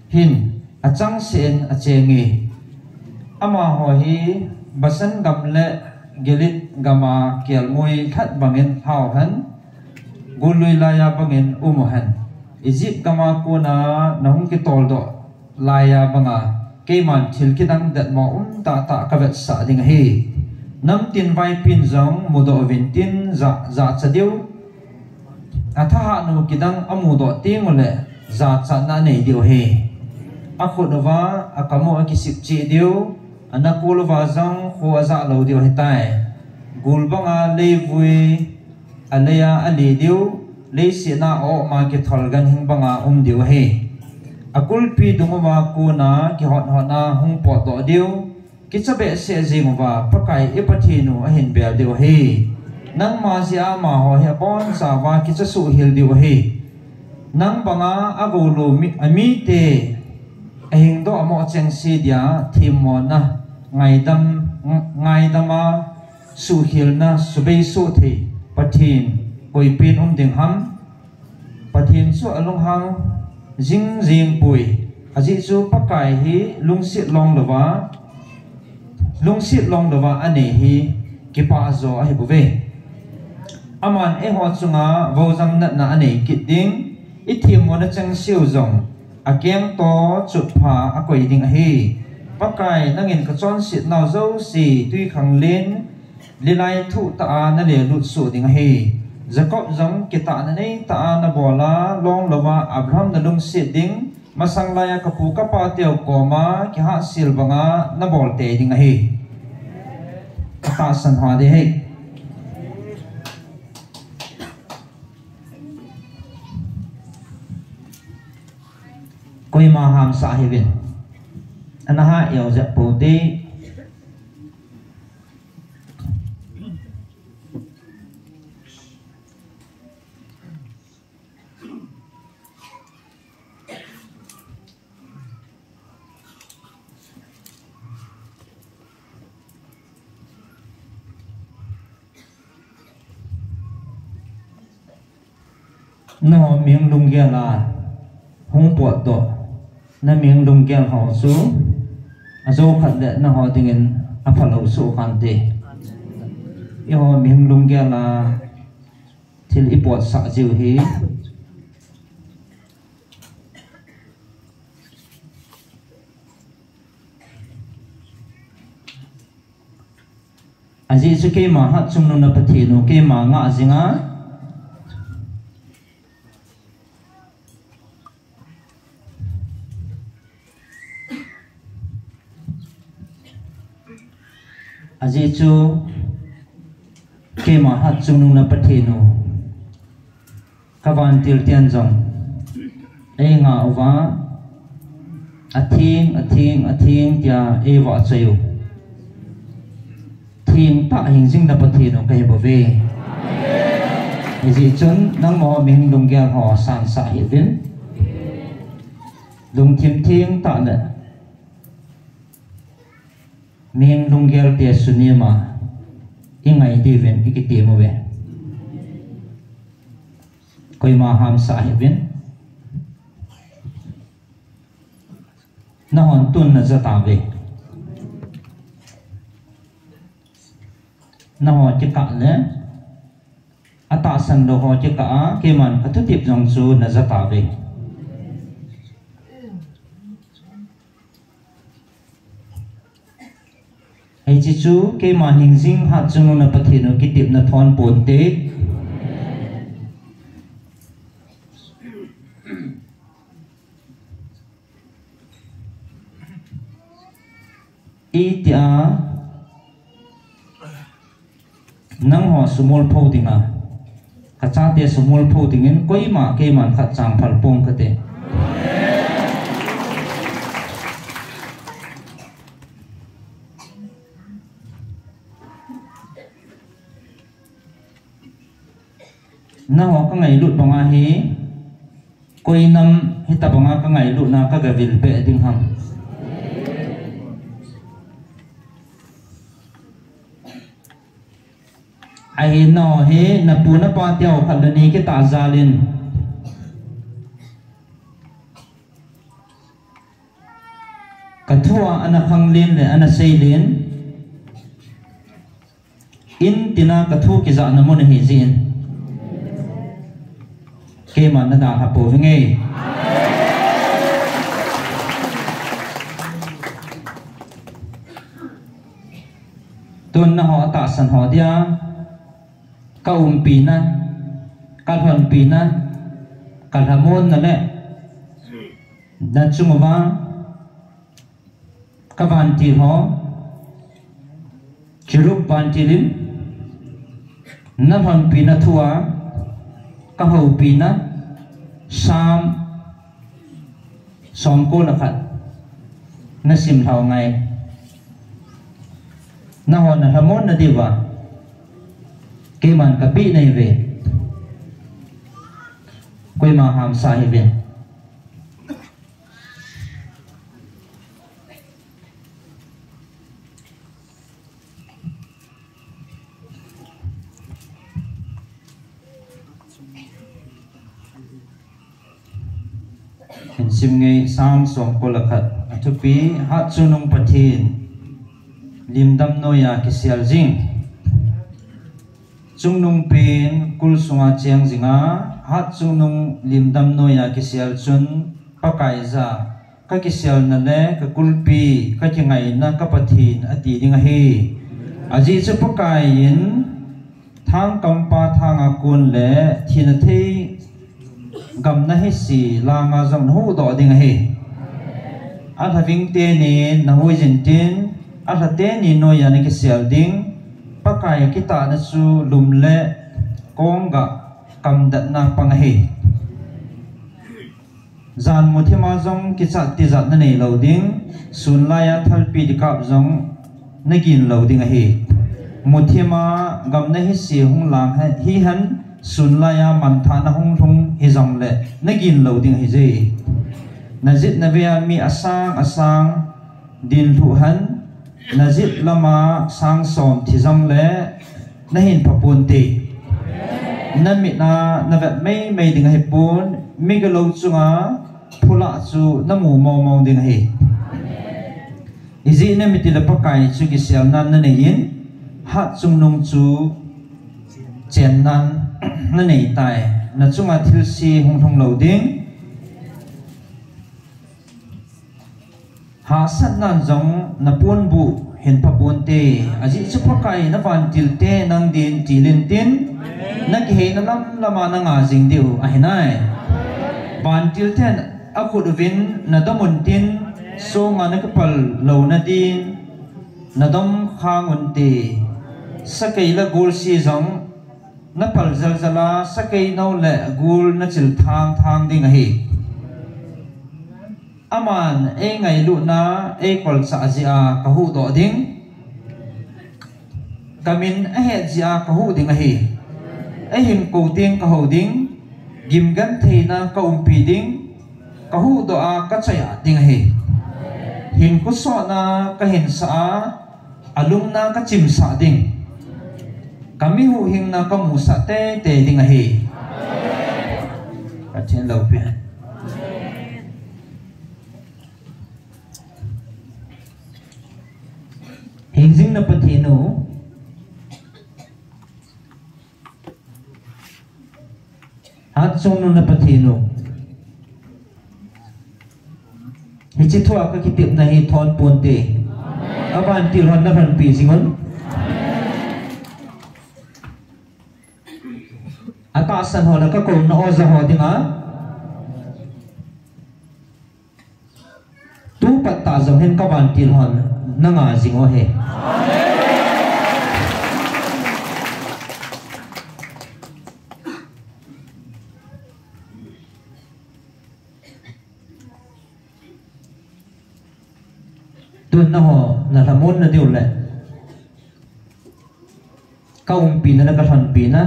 hin achang sen achengi ama ho hi basan gamle gelit gama kelmoy khat bangin hau han gului laya bangin umuhan Egypt gama ko na nahung ki tol do laya banga keman thil ki dang dat ma ta kavet sa ding hi nam tin vai pin zong mudo vintin za chadiu atha no kidang amu do tingole za cha na nei diu he akhodwa akamo akisip chi diu anakulwa zang kho za lo diu hetai gulbanga levui alaya ali diu leisina o ma ki tholgan hingbanga diu he akul pi dungwa ko na ki hot hona hung po do diu ki chabe se jingwa pakai ipathinu a hin bel diu he nang ma sia ma ho he bon sa wa ki cha su hil diu he nang banga agolo mi ami te ahing do amo cheng si dia thimo na ngai dama su hil na subei su the pathin koi pin ding ham pathin su alung hang jing pui aji chu pakai hi lungsit long lova ane hi kipa zo a hi buve aman e ho chunga vozang na ane kidding ithim mo na chang siu zong akem to chupha akoi ding hi pakai nangin ka chon sit naw zo si tui khang len lilai thu ta na le lut su ding hi Jacob zong kita na nei ta na bola long lova Abraham na lung sit ding masang laya kapu kapa teo koma ki ha sil banga na bol te ding hi ta san hwa de he koi ma ham sa hi vin anaha yo ja pu te no miếng lung kia là hung bọt độ na miếng lung kia họ số dâu khẩn đệ na họ tình phải lâu số khăn tê yêu miếng lung kia là thil ít bọt sợ dịu hí aji chu ke ma hat chung nu na pathi nu ke ma nga zinga aji chu ke ma hat chung nu na pathi nu kawan til tian jong ei nga wa athing tia e wa chayu thing ta hình ding na pathi nu kai bo ve aji chun nang mo ming lung gyal ho san sa hi bin lung thim thing ta na ming lung gyal te sunima ingai di ven ikiti mo ve koi ma ham sa hi bin na hon tun na zata ve na ho chi ka le ata san do ho chi ka ke man ka thu tip jong chu na zata ve ai chi chu ke man hing jing ha chung na pathi no ki tip na thon pon te itia nang ho sumol pho dinga kacha te sumol pho dingin koi ma ke man khat chang phal pong khate na ho ka ngai lut banga hi koi nam hi ta banga ka ngai lut na ka ga vil pe ding ham ai no he na pu na pa tiao khat la ni ke ta zalin ka thua ana khang lin le ana sei lin in tina ka thu ki za na mon hi zin ke man na da ha po nge tun na ho ta san ho dia ka pina ka thon pina ka hamon na le dan chungwa ka van ti ho chirup van ti lim na thon pina thua ka ho pina sam som ko la khat na sim thau ngai na ho na hamon na diwa ke man ka bi nei ve koi ma ham sa hi ve hin sim ngei sam som ko la khat athupi hat chunung pathin limdam noya kisial jing chung nung pin kul sunga chiang zinga hat chung nung limdam noya kisial chun pakai za ka kisial na le ka kulpi ka kingai na ka pathin ati ding hi aji chu pakai in thang kampa thang akun le thina thei gam na hi si la nga jong hu do ding hi a thaving te ni na hui jin tin a tha te ni noya ni kisial ding pakai kita na su lumle konga kamdat na pangahi zan muthima jong kicha ti zat na nei loading sunlaya thalpi dikap jong nagin loading hi muthima gamna hi si hung lang hi han sunlaya mantha na hung thung hi jong le nagin loading hi je najit na via mi asang din thu han najit lama sang som thi jong le na hin phapun ti na mi na vet mai ding hi pun mi ga lo chunga phula chu na mu mo ding hi izi na mi ti la pakai chu ki sial nan na nei hat chung nung chu chen nan na nei tai na chunga thil si hung thong lo ding ha sat nan jong na pun bu hen papunte aji chupakai na van tilte nang din tilin tin na ki he na lam lama na nga jing diu ahinai van tilte akut vin na damun tin so nga na kapal lo na din na dom khangun te sakai la gol si jong na pal zal zala sakai no le gul na chil thang thang ding hi aman e ngai lu na e kol sa ji a ka hu do ding kamin a he ji a ka hu ding hi e him ko ding ka ho ding gim gan the na ka pi ding ka hu do a ka chaya ding hi hin ku so na ka hin sa alum na ka chim sa ding kami hu hing na ka mu sa te ding hi ka chen lo pi Hingzing na patino at song na patino hichito aka kitip na hiton ponte aban tilhon na kan pisingon atasan ho na ka ko na oza ho dinga tu patta jong hen ka ban tilhon na nga jingo he tuan na ho na ramon na diu le ka pi na ka than pi na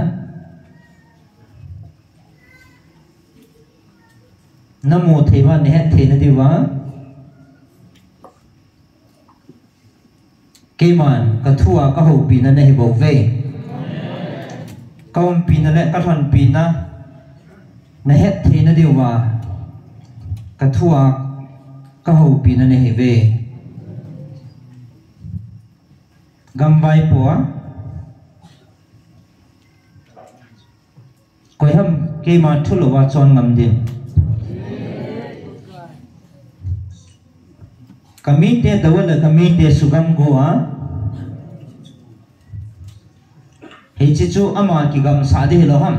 namo theva ne the na diwa keman ka thua ka ho pi na ne bo ve ka pi na le ka than pi na na het the na diwa ka thua ka ho pi na ne he ve gambai po koi ham ke ma thulo wa chon ngam din kami te dawala kami te sugam go he chichu ama ki gam sa de lo ham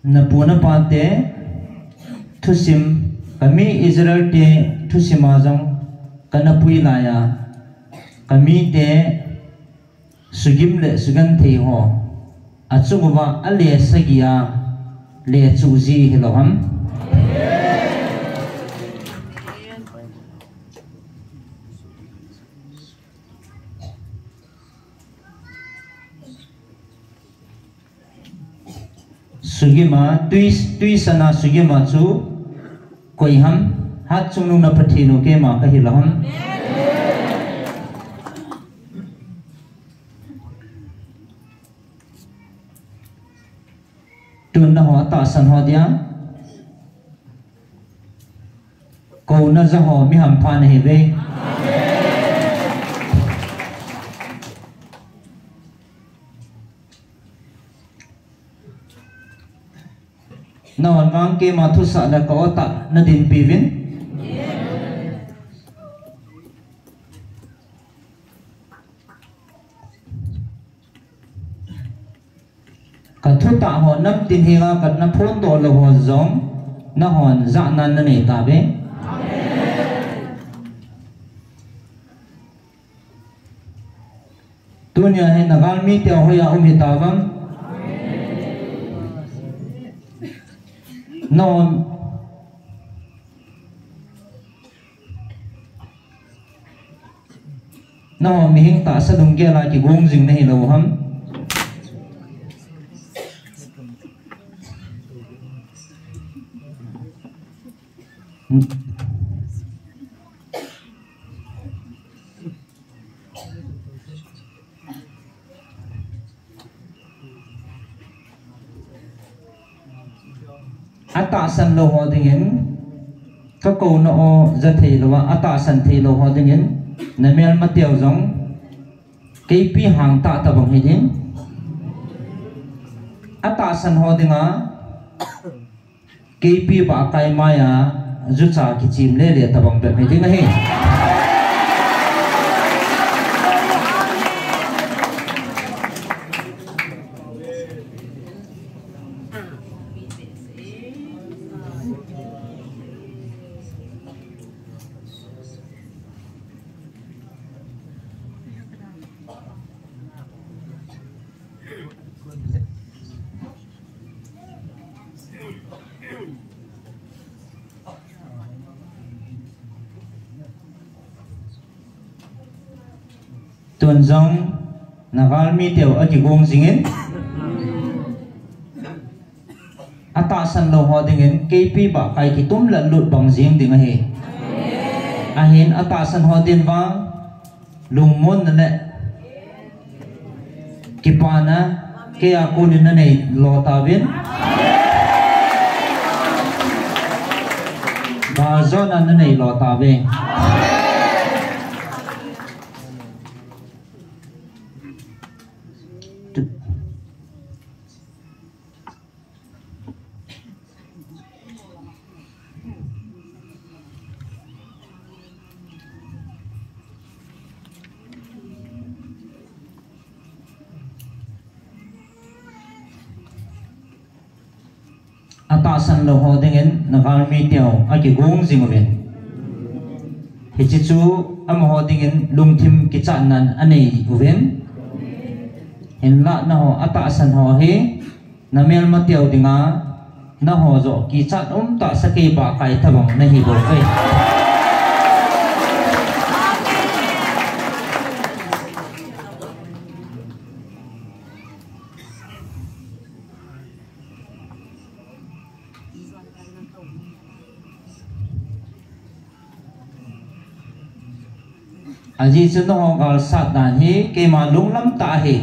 na puna pate thusim kami Israel te thusima jong kana pui laya kami te sugim le sugan the ho achungwa ale sagia le chuji hiloham sugima tui sana sugima chu koi ham hat chungnu na pathino ke ma ka hilaham tun na ho ta san ho dia ko na za ho mi ham phan he ve nawan wang ke mathu sa da ka ota na din pivin ka thu ta ho nam tin hinga ka na phon to lo ho zong na hon za nan na ne ta be dunia he nagal mi te ho ya um hitawam non no mi hing ta sa dum ge la ki gong jing nei lo ham atasan lo ho dingin ka ko no o za thei lo wa atasan thei lo ho dingin na mel ma tiao jong kp hang ta ta bang hiding atasan ho dinga kp ba kai maya zu cha ki chim le le ta bang be hiding he tuần dòng nagal mi tiểu ở cái gong zingin atasan lo ho dingin kp ba kai ki tum la lut bang zing ding he ahin atasan ho din wang lungmon na le kipana ke akunin na nei lo tawin ba zona na nei lo tawin atasan lo ho dingin nagal mi tiao a ki gong zingoven hichichu am ho dingin lungthim ki chanan anei uven hinla na ho atasan ho he namel ma tiao dinga na ho zo ki chat ta sake ba kai thabang na hi bo fe aji chu no gal sat dan hi ke ma lung lam ta hi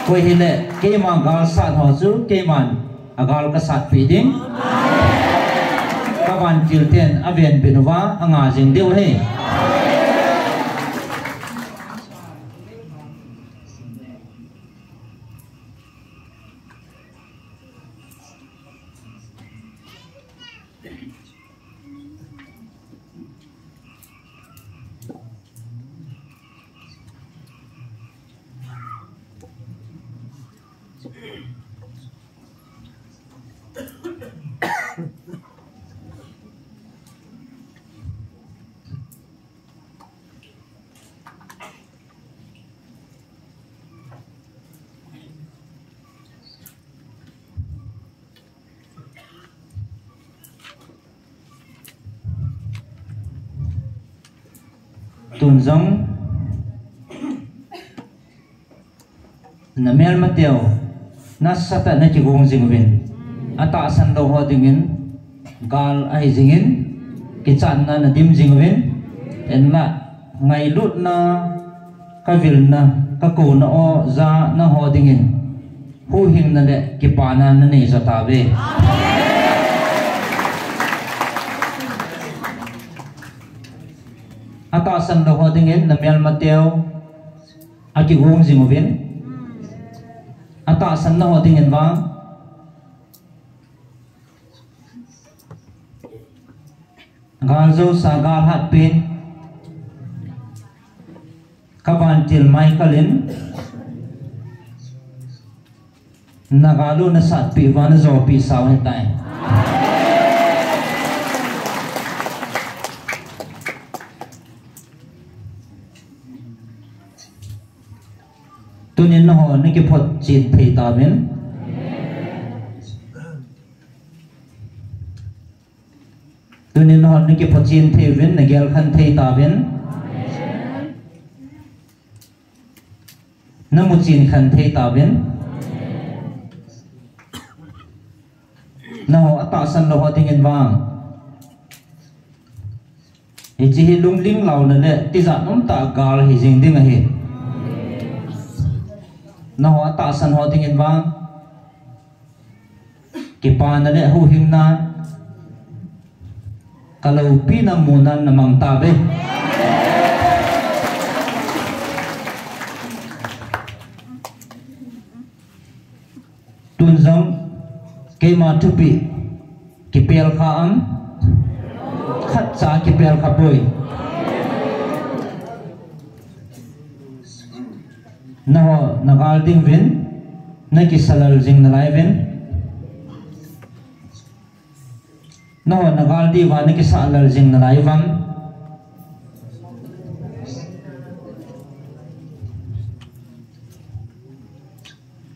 ko hi le ke ma gal sat ho chu ke man agal ka sat pi ding ka ban til ten aven binwa anga jing deu he tuần giống namel mateo nasata na ci gong zingwin atasan lo ho dingin gal ai zingin kichan na dim zingwin enla ngai lut na kavil na ka ko na o za na ho dingin hu hing na le kipana na nei zatabe atasan lo ho dingin namel mateo aki gong zingwin atasan na ho dingin wang galzo sa gal hat pin kabantil Michaelin nagalo na sat pi van zo pi saw hetai tunin no ho ni ki phot chin thei ta men tunin no ho ni ki phot chin thei ven na gel khan thei ta ven na mu chin khan thei ta ven na ho ata san lo ho ting en wang e chi hi lung ling law na le ti za nom ta gal hi jing ding a hi na ho ata san ho ting en wang kipa na le hu hing na kalau pinamunan namang tabe tunjang kema tupi kipel khaan khat sa kipel kaboy naho nagalding vin nakisalal jing nalai vin naho nagaldi wa nakisalal jing nalai vam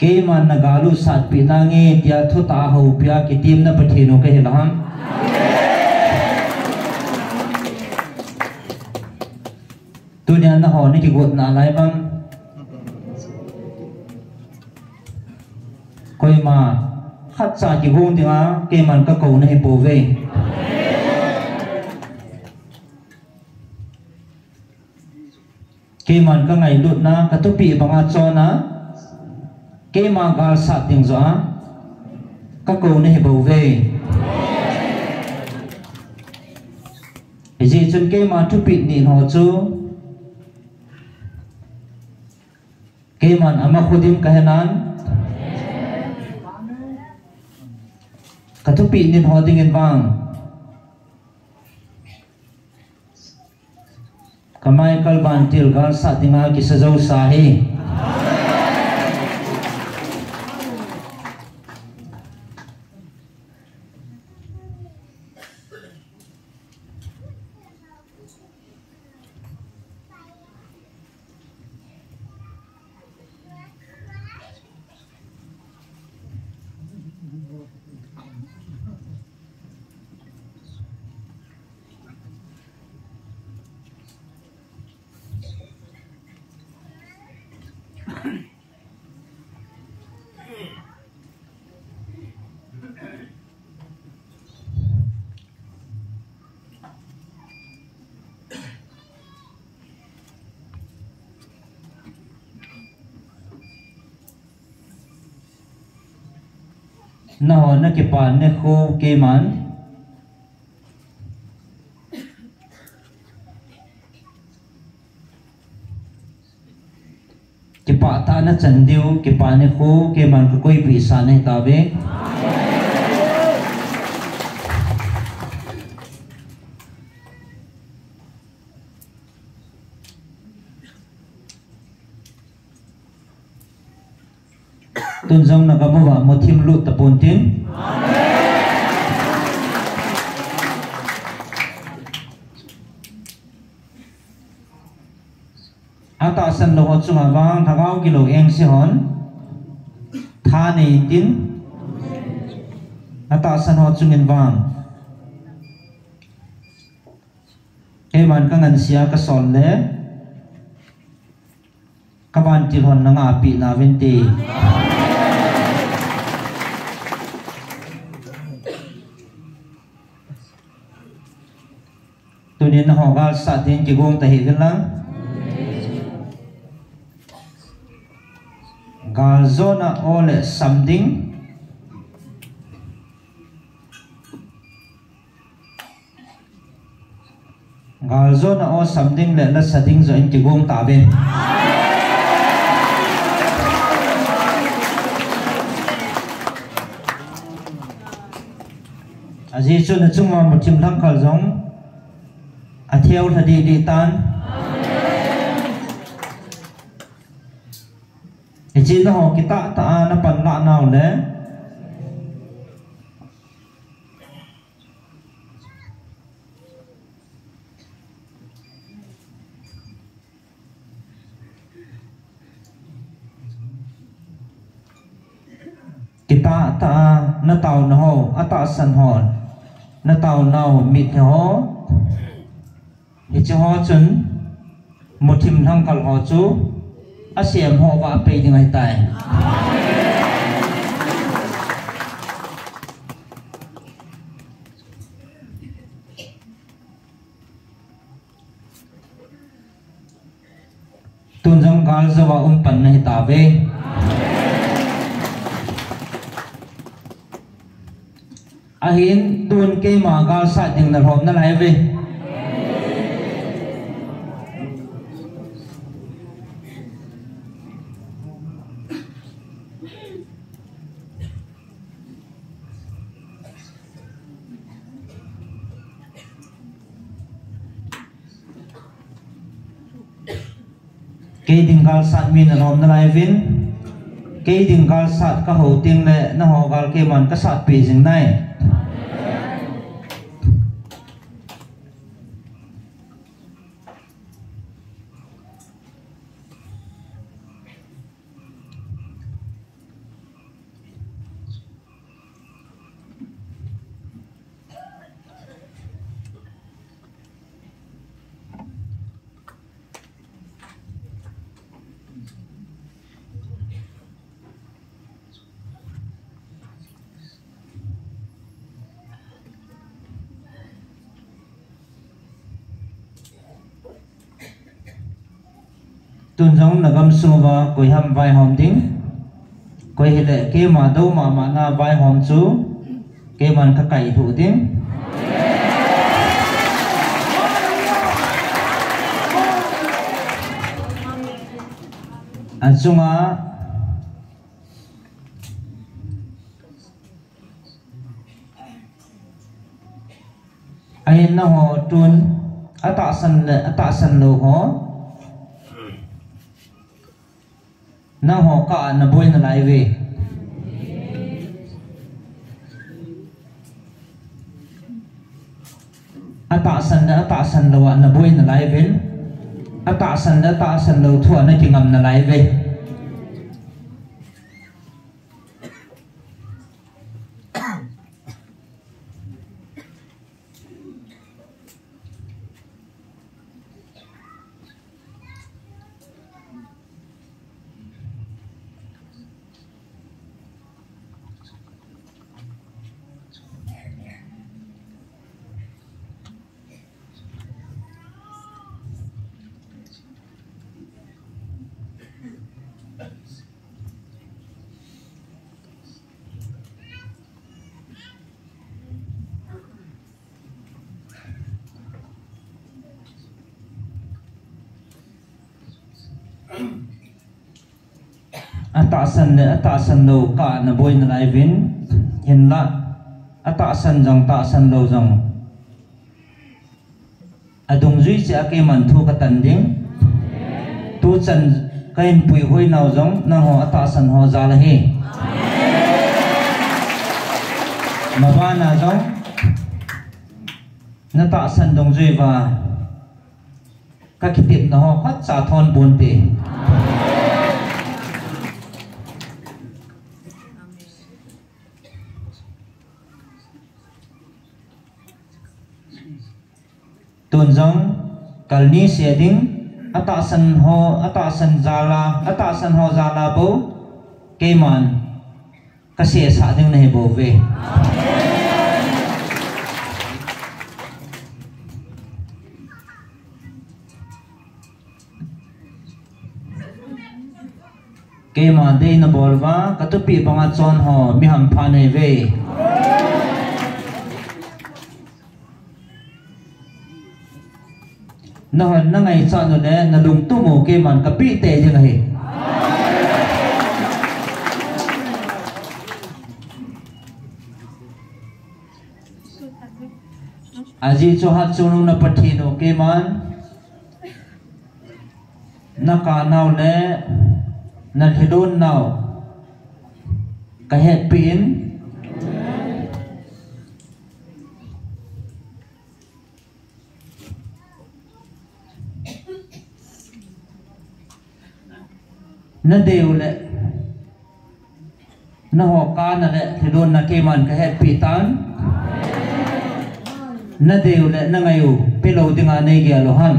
keman nagalu sat pinangi dia thu ta ho pia ki tim na pathinu ke helam tunya na ho ni ki got na lai bang koi ma khat sa ki gong tinga keman ka ko na he po ve keman ka ngai lut na ka tu pi banga chona kema gal sa ting zo ka ko ne bo ve ji chun kema tu pi ni ho chu keman ama khudim kahanan ka tu pi ni ho ding en bang kamai kal ban til gal sa tinga ki sa zo sa hi naho na ki pa ne kho ke man ki pa ta na chandiu ki pa ne kho ke man ko koi pi sa ne ta be tunjang nagabawa mothim lu tapuntin ata san lo chunga bang thagau ki lo eng si hon tha nei tin ata san ho chungin bang eman ka ngan sia ka son le kaban til hon na nga pi na venti tunin na hogal sa tin ki gong tahi lang gal zona ole something gal zona o something le la setting zo in ki gong ta be aji chu na chungwa mutim thang khal zong athiau thadi di tan eji na ho kita ta na pan la naw le kita ta na taw na ho ata san hon na taw naw mit ho ichi ho chun muthim thang kal ho chu asiam ho wa pe ding ai tai tunjang gal zawa pan nahi ta ve ahin tun ke ma gal sa ding na hom na lai ve ke ding gal sat min na hom na lai vin ke ding gal sat ka ho ting le na ho gal ke man ka sat pi jing nai tun jong nagam suwa koi ham vai hom ding koi hele ke ma do ma na vai hom chu ke man ka kai thu ding an sunga ai na ho tun ata san lo ho na ho ka na boy na lai ve ata san lo na boy na lai ve ata san lo thua na kingam na lai ve ata san lo ka na boy na lai vin hin la ata san lo jong adung zui cha ke man thu ka tan ding tu chan kain pui hoi nau jong na ho ata san ho za la he ma ba na jong na ta san dong zui wa ka kitip na ho khat sa thon bun te tun jong kalni seding ata san ho zala bo keman ka se sa ding nei bo ve keman de na bolwa ka tu pi banga chon ho mi ham pha nei ve na hon na ngai cha no le na lung tu mo ke man ka pi te jing he aji cho hat chunu na pathi no ke man na ka naw le na thidon naw ka het pin na deu le na ho ka na le thidon na ke man ka het pi tan na deu le na ngayu pe lo dinga nei ge lo han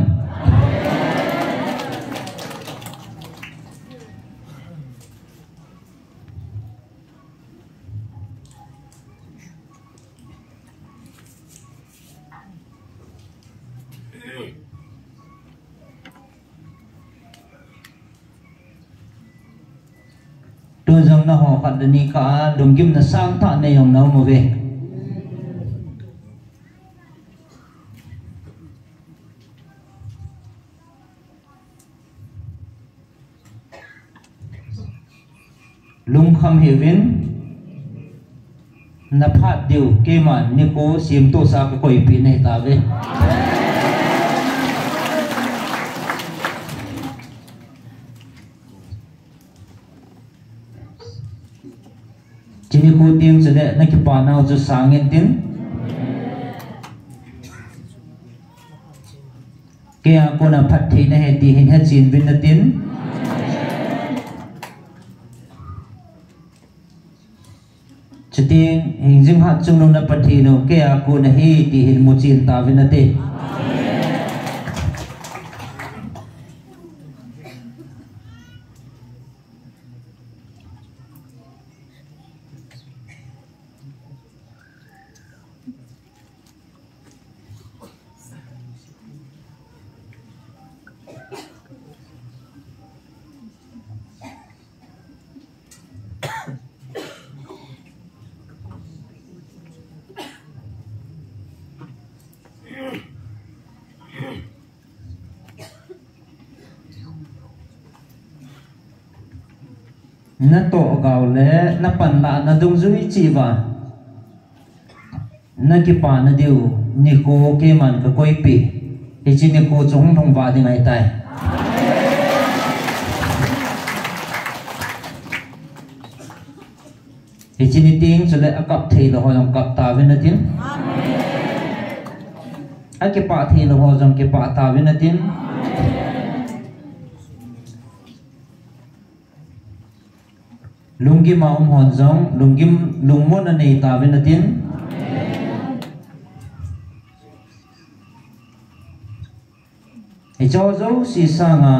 tu jong na ho khat ni ka dum gim na sang ta ne yong nau mo ve lung kham hevin na phat diu ke man ni ko sim to sa ka koi pi nei ta ve chini ko tim chale na ki pa na ju sangin tin ke a ko na phat thei na he ti hin ha chin bin na tin Chting hingjing hat chung nong na pathino ke ako na hi ti hin mo chin ta vin na te na to gao le na pan la na dung zui chi wa na ki pa na diu ni ko ke man ka koi pi e chi ni ko chung thong wa ding ai tai e chi ni ting chule akap thei lo hong kap ta ven na tin a ke pa thei lo ho jong ke pa ta ven na tin lunggi ma hon zong lungim lungmon na nei ta ven na tin e cho zo si sanga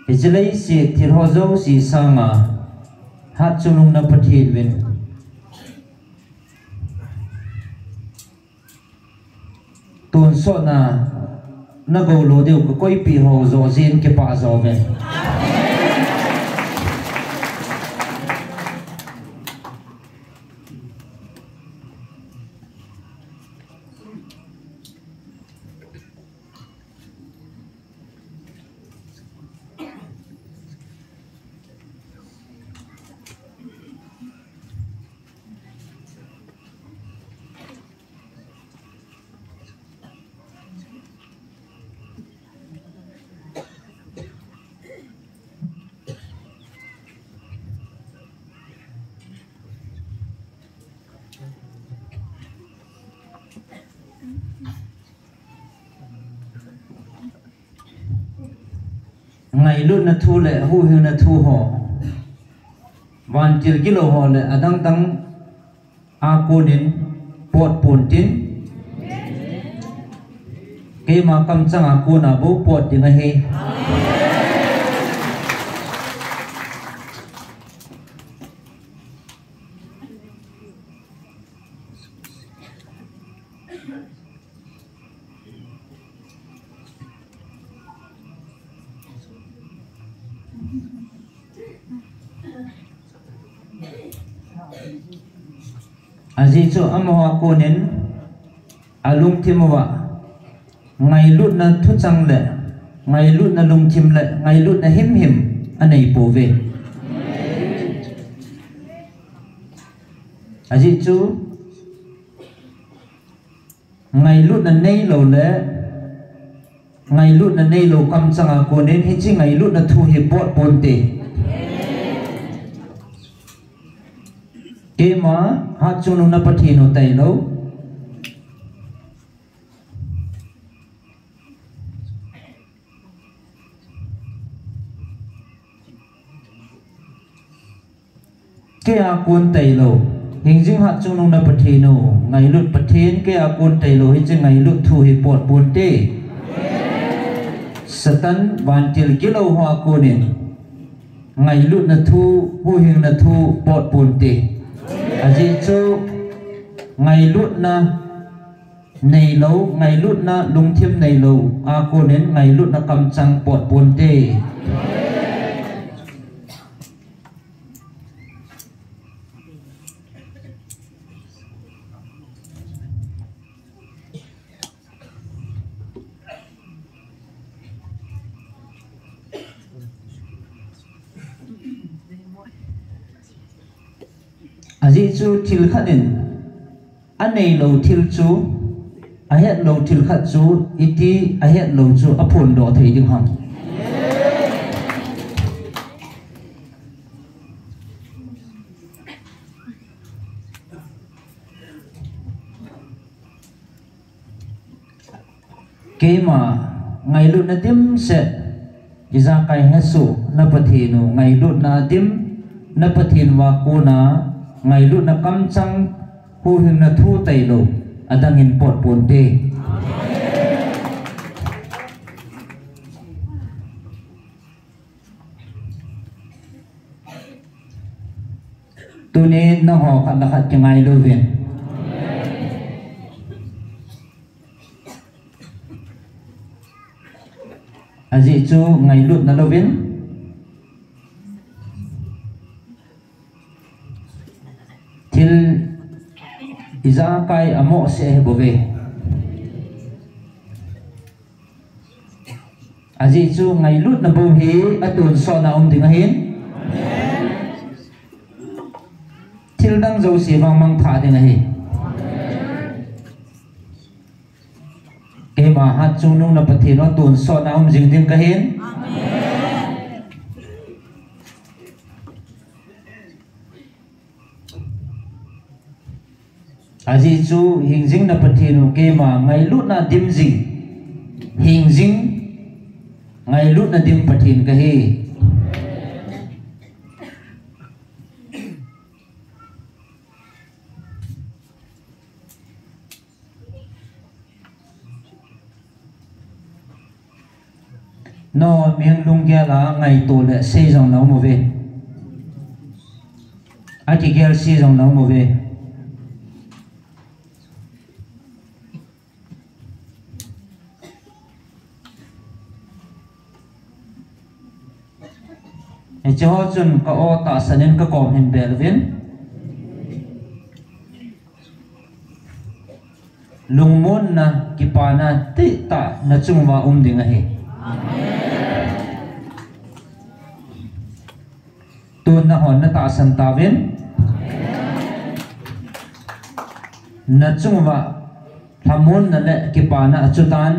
e jlei si thir ho zo si sanga hat chunung na pathin vin tun so na go lo deu ko koi pi ho zo zin ke pa zo ve ngày lúc na thu lệ hu hiu na thu ho van til kilo ho le adang tang a konin pot pun tin ke ma kam chang a ko na bo pot ding a he aji cho amawa konin alung thimawa ngai lut na thu chang le ngai lut na lung thim le ngai lut na him him anei po ve aji chu ngai lut na nei lo le ngai lut na nei lo kam changa konin hi chi ngai lut na thu hi pot pon te ke ma hat chunung na pathino tai lo ke a kun tai lo hingjing hat chunung na pathino ngai lut pathin ke a kun tai lo hi che ngai lut thu hi pot pon te satan van til kilo hoa kunin ngai lut na thu hu hing na thu pot pon te aji chu ngai lut na nei lo ngai lut na lung thim nei lo a ko nen ngai lut na kam chang pot pon te chu thil khanin anei lo thil chu a het lo thil khat chu iti a het lo chu a phun do thei ding ham ke ma ngai lu na dim se iza kai hesu na pathinu ngai lu na dim na pathin wa ko na ngai lu na kam chang hu hin na thu tai lo adang in pot pon te tuni na ho khat na khat ngai lu ven aji chu ngai lut na lovin til iza kai amo se bove aji chu ngai lut na bo hi atun so na ding a hin til dang zo si wang mang tha ding a hi ke ma hat chung nung na pathin wa tun so na jing ding ka hin aji chu hing jing na pathin ke ma ngai lut na dim jing hing jing ngai lut na dim pathin ka hi no miếng lung kia là ngày tổ lệ xây dòng nấu một về ai chỉ kia xây dòng nấu một về cho chun có o ta sanin có cọp hình bè viên lung môn na kipana ti ta na chung wa ding ahi tuan na hon na ta san ta ven na chung wa thamon na le kipana achutan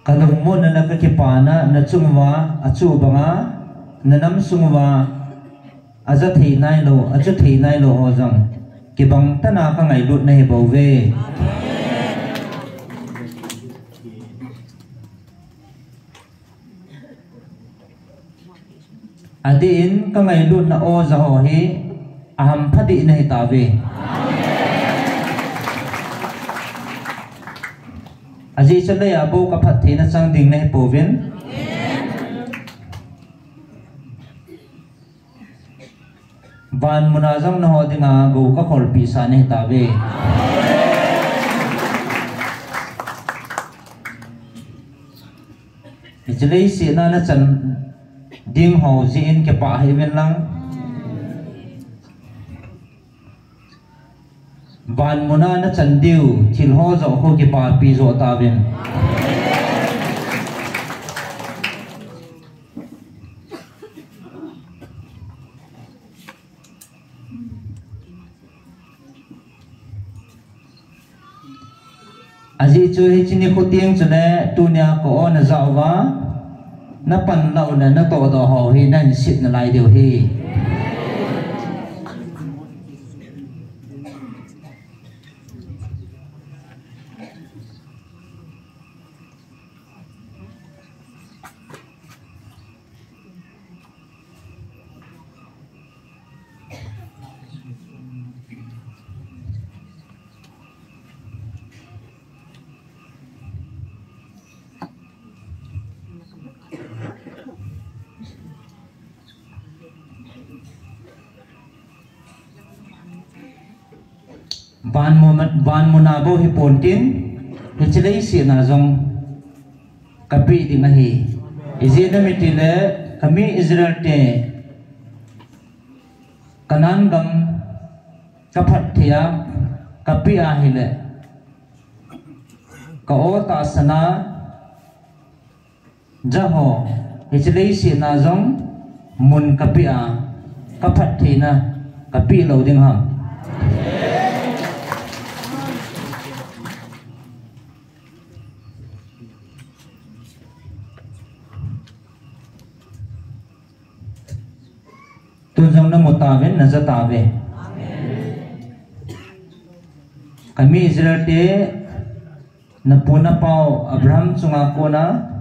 kalung mo na nakakipana na chungwa achu banga nanam sungwa aja theinai lo ho jang kibang tana ka ngai lut nei bove adin ka ngai lut na o za ho hi aham phadi nei ta ve aji chale ya bo ka phat thina chang ding nei povin ban munazam na ho dinga go ka khol pi sa nei ta ve chale si na na chan ding ho ji in ke pa hi ven lang ban muna na chan diu thil ho zo ho ke pa pi zo ta ven aji chu hi chini khotiang chune tunya ko na zawa na pan lau na na to do ho hi nan sit na lai deu hi ban munabo hi pontin hi chelei si na zong kapi ding hi izina mitile kami Israel te kanan gam kapat thia kapia hile ka ota sana jaho hichlei si na jong mun kapia kapat thina kapi lo ding ham tu jong na mutabe na jatabe kami Israel te na puna pau Abraham chunga ko na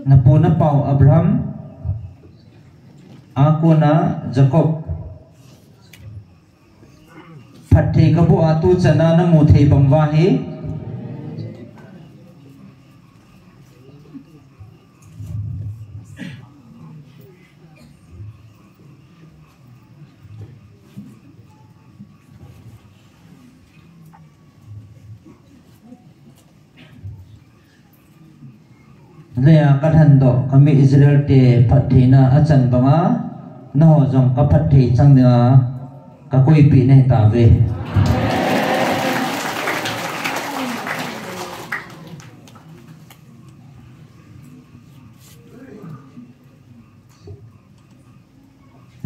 napuna pau Abraham ako na Jacob phathei kabu atu chana na muthei bangwahi Lea kadhando kami Israel te phathina achan banga no jong ka phathei changna ka koi pi ne ta ve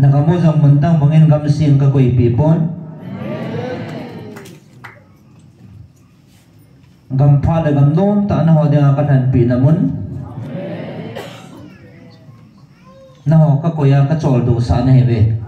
nakamo jong muntang bangin gam sin ka koi pi pon gam pha le gam nom ta na ho de ka than pi namun na ho ka koya ka chol do sa na hebe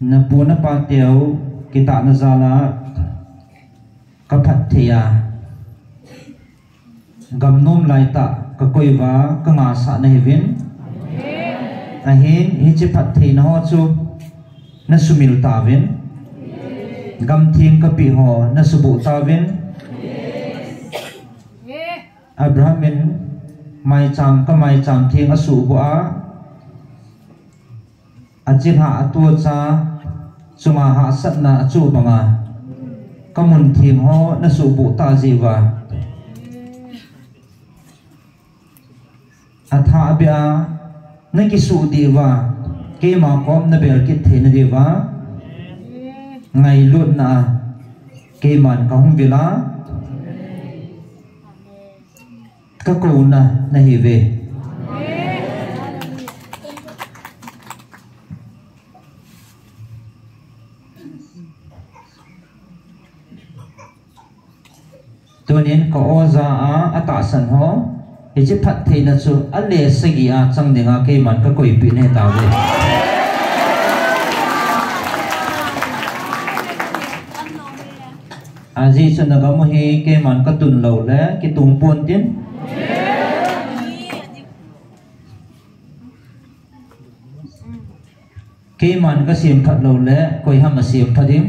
na puna pa teo kita na zala kaphat thia gamnom lai ta ka koiwa ka nga sa na hevin ahin hichi phat thei na ho chu na sumil tavin gam thing ka pi ho na subu tavin Abrahamin mai cham ka mai cham thing asu bu a ajin ha atu cha chuma ha sat na chu banga kamun thim ho na su bu ta jiwa atha bia na ki su diwa ke ma kom na bel ki the na diwa ngai lut na ke man ka hum vela ka ko na hi ve tunin ko oza a atasan ho hichi phat thei na chu ale segi a changdinga ke man ka koi pi ne ta ve aji chu nagam hi ke man ka tun lo le ki tung pon tin ke man ka sim that lo le koi ham a sim thatim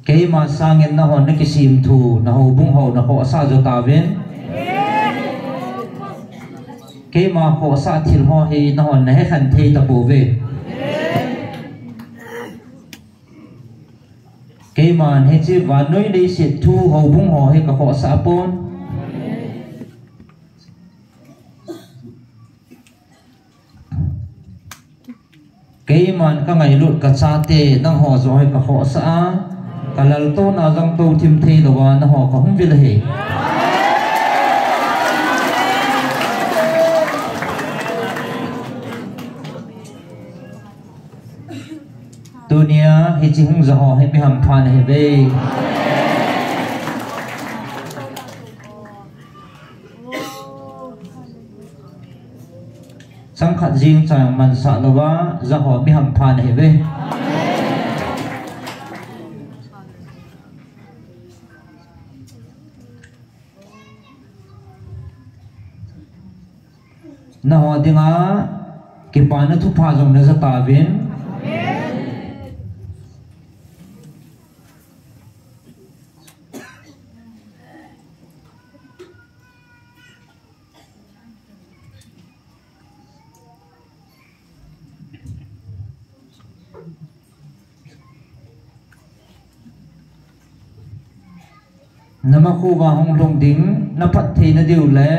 ke ma sangin na hon ki sim thu na ho bung ho na ko sa jo ta ven ke ma ko sa thil ho hi na hon na he khan thei ta po ve ke man he chi wa noi dei sit thu ho bung ho he ka ko sa pon ke man ka ngai lut ka cha te nang ho zo he ka ho sa kalal to na jang to thim thei lo wa na ho ka hum vil he dunia hi chi hung za ho he mi ham phan he ve sang khat jing chang man sa lo wa za ho mi ham phan he ve na ho dinga ki pa na thu pha jong na za ta vin nama khu wa hong long ding na phat thei na diu le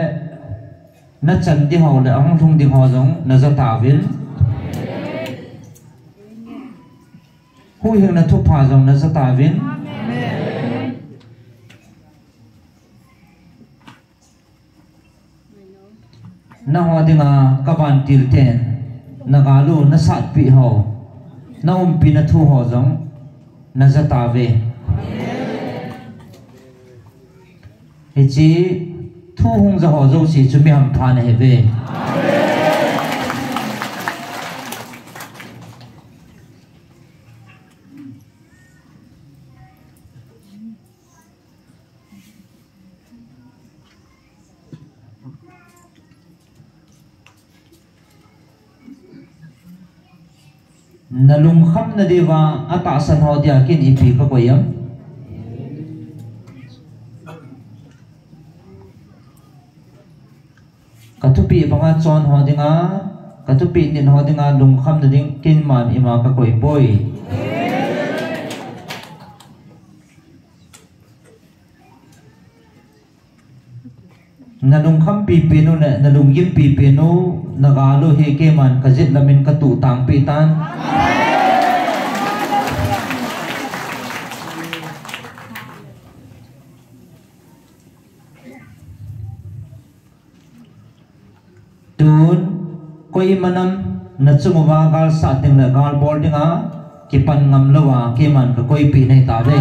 na chan di ho le hong long ding ho jong na za ta vin hu hing na thu pha jong na za ta vin na ho dinga ka ban til ten na ga lu na sat pi ho na pi na thu ho jong na za ta ve he chi thu hung za ho zo si chu mi ham phan he ve nalung kham na dewa ata san ho dia kin ipi ka koyam katupi banga chon ho dinga katupi nin ho dinga lung kham na ding kin man ima ka koi boy nalung kham pi pi no ne nalung yim pi pi no nagalo he ke man ka jit lamin ka tu tang pi tan tun koi manam na chunga gal sa ting na gal bol dinga ki pan ngam lawa ke man ka koi pi nei ta ve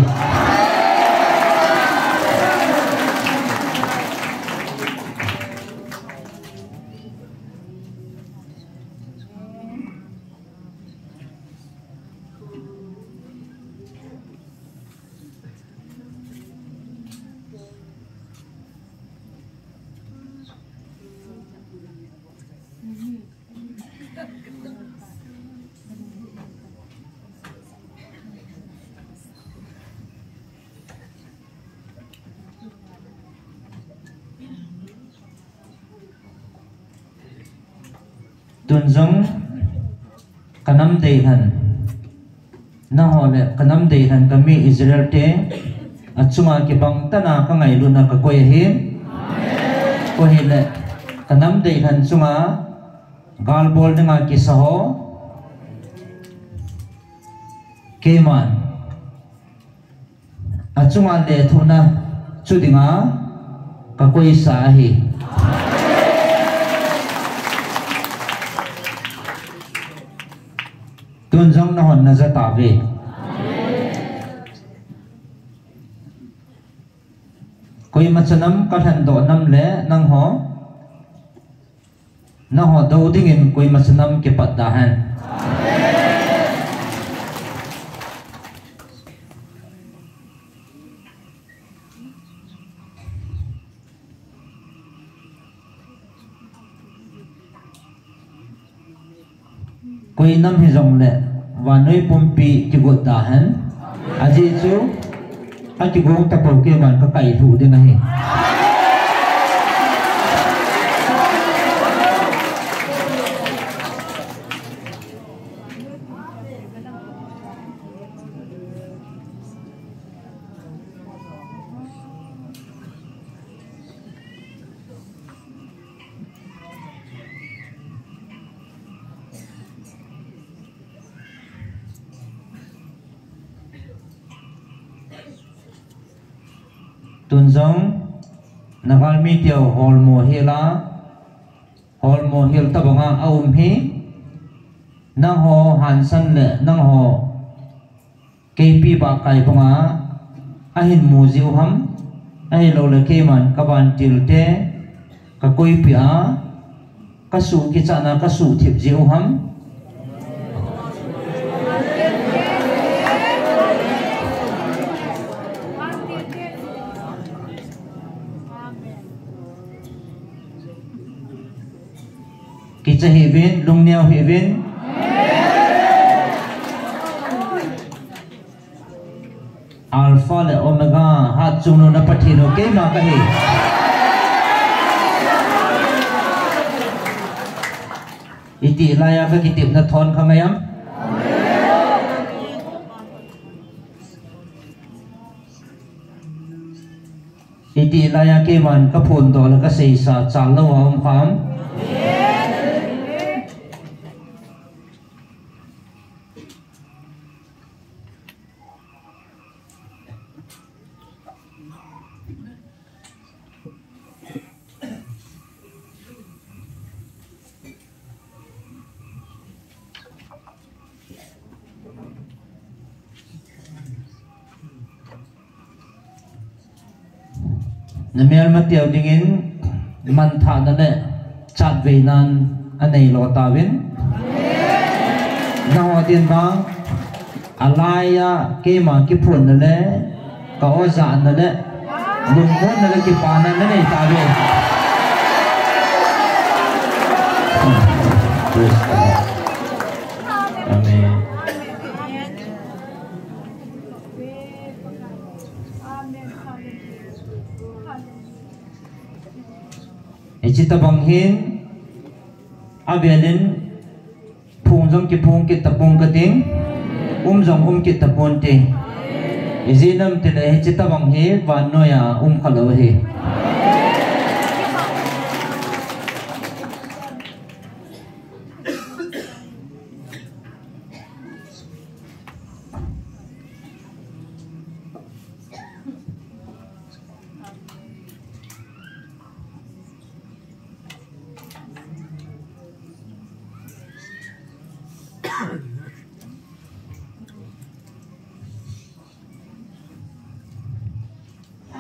tun jong kanam dei han na ho le kanam dei han kami Israel te achunga ki bang tana ka ngai lu na ka koi he ko he le kanam dei han chunga gal bol dinga ki saho keman achunga le thuna chudinga ka koi sa hi tun jong na hon na za ta ve koi machanam ka than do nam le nang ho na ho do ding in koi machanam ke pat da han nam hi zong le wa noi pompi ki go da han aji chu a ki go ta pau ke man ka kai thu de na hi tuần giống nagal mi tiêu hol mo hil ta banga aum hi nang ho han san le nang ho kp ba kai banga ahin mu ziu ham ai lo le ke man ka ban til te ka koi pia ka su ki chana ka su thip ziu ham kita hibin lung niao hibin alpha le omega hat chung na pathino ke ma ka hi iti laya ka kitip na thon khamayam iti laya ke man ka phun do la ka sei sa chal lo wa kham Namel matiaw dingin mantha na le chat ve nan anei lo tawin nawa din bang alaya ke ma ki phun na le ka oza na le lung mon na le ki pa na nei tawe amen Icita banghin avelin phung jong ki phung ki tapung ka ting jong ki tapon ting izinam tile icita banghi van noya khalo he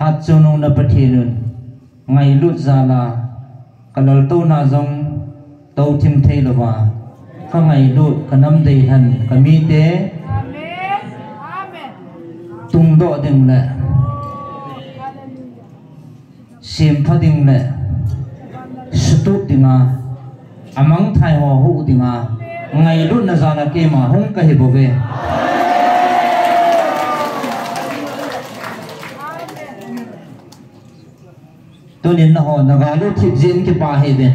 hat chunung na pathinun ngai lut zala kalal to na jong to thim thei lova ka ngai lut kanam dei han kami te amen amen tung do ding le sim phading le stup dinga amang thai ho hu dinga ngai lut na zana ke ma hung ka hi bove tunin na ho nagalu thip jin ki pa he ben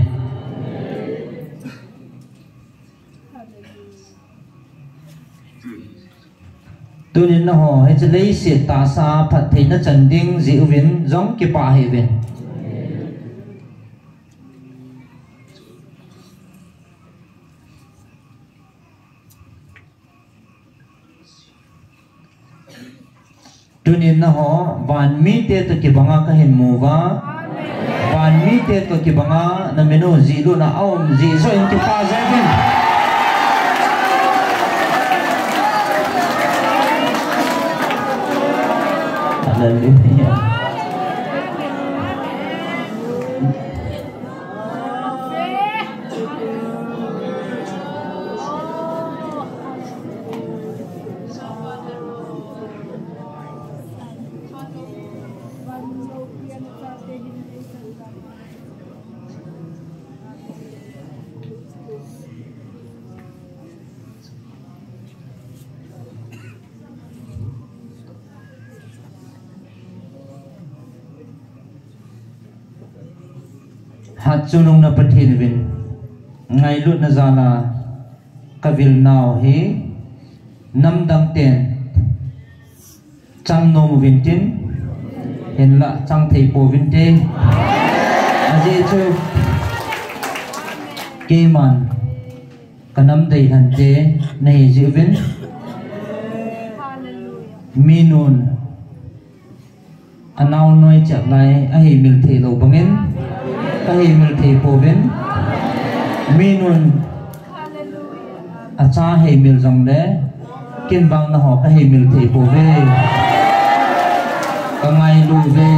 tunin na ho he chlei se ta sa phat thei na chanding zi win jong ki pa he ben tunin na ho van mi te to ki banga ka hin mu wa van mi te to ki banga na menu zi lu na aum zi so in ki pa zevin hallelujah hạt chunung na pathin vin ngay lut na zala kavil nào hi năm đăng tiền trăng nôm vin tin hiện là trăng thầy po vin te aje chu ke man kanam dei han te nei ji vin minun anau noi chak lai a hi mil the lo bangin a hi mil the po vin minun acha hi mil jong le kin bang na ho ka hi mil the po ve ka ngai lu ve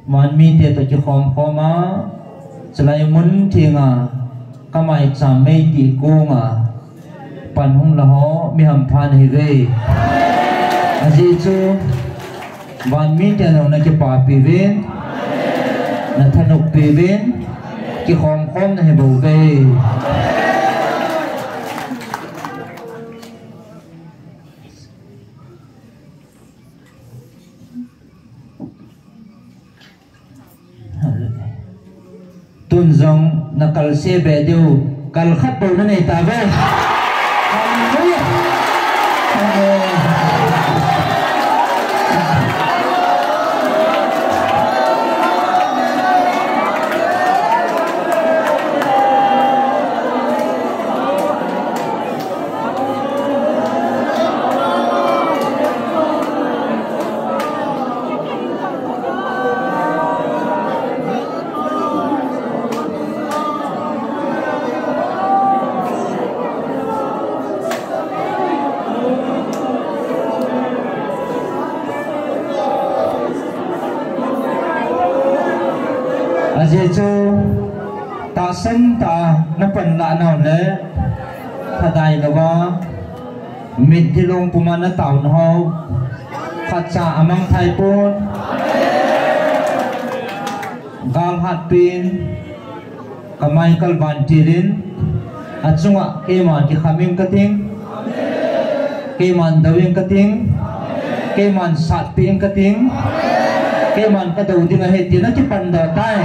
van mi te to chi khom khoma chlai mun thinga kamai cham mei ti konga pan hung la ho mi ham phan hi ve aji chu van mi te no na ki pa pi ven na thanuk pi ven ki khom khom na he bo ve tuần dòng na kal se be deu kal khat bo na nei ta ve aje chu ta sen ta na pan la naw le thadai lawa mit dilong pumana taun ho khacha amang thai pon gal hat pin kamai kal ban tirin achunga keman ki khamim kating keman dawing kating keman sat pin kating cái màn cái đầu tiên là hệ tiếng nó chỉ phần đỏ tay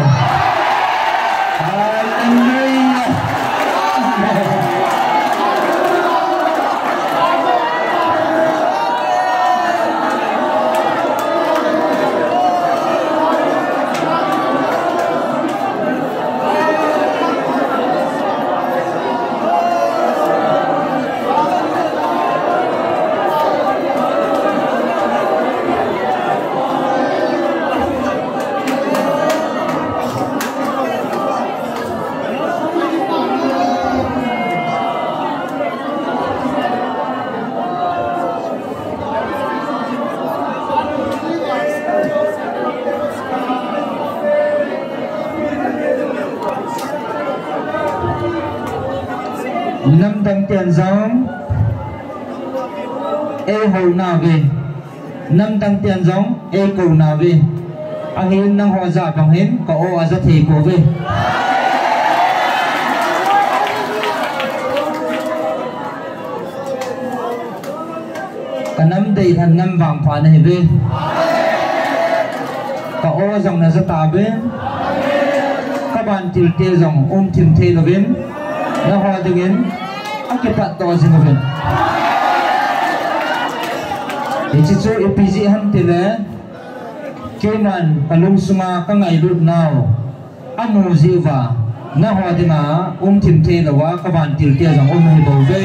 năm đăng tiền giống e hầu nào về năm đăng tiền giống e cầu nào về anh hiến năng hòa giả bằng hiến có ô à ra thì của về cả năm đầy thành năm vàng phá này về có ô dòng là ra tà về các bạn tiêu tiêu dòng tìm thê là về na hoa dengan akibat to singapin ichicho ipiji han tile keman palung sunga ka ngai lut naw amu jiwa na hoa dinga tim the lawa ka ban til tia jang hi bo ve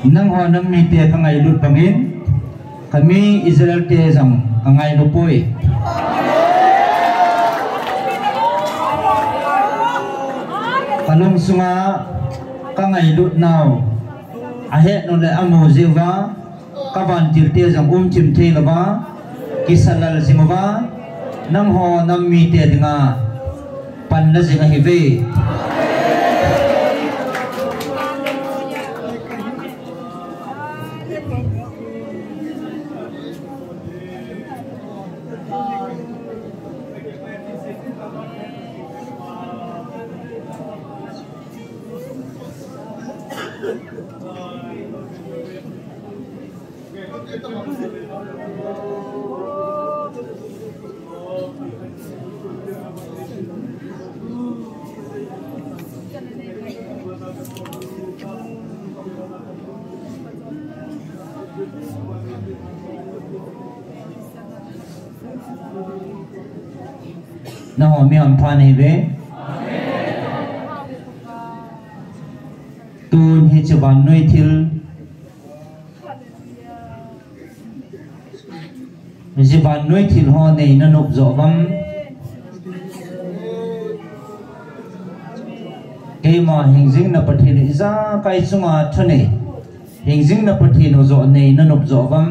nang ho nam mi te kangai lut pangin kami Israel te jang kangai lupoi kalung sunga kangai lut now ahe no le amu jewa kaban tirte jang chim the lawa kisalal jimawa nang ho nam mi te dinga pan na jinga hive na ho mi am phan hive tun hi chaban noi thil jiban noi thil ho nei na nop zo bam ke ma hingjing na pathin iza kai chunga thane hingjing na pathin zo nei na nop zo bam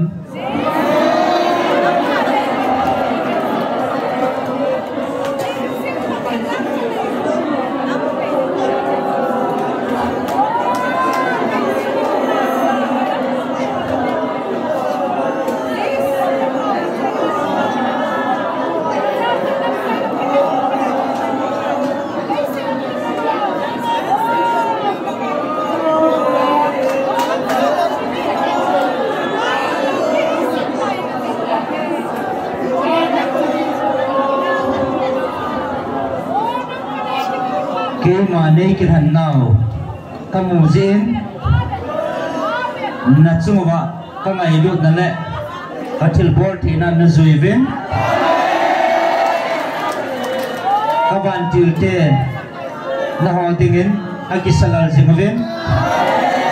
mane kiran now kamu jin na chungwa kamai lut na le kathil bor thina na zuivin kaban tilte na ho dingin akisalal jingvin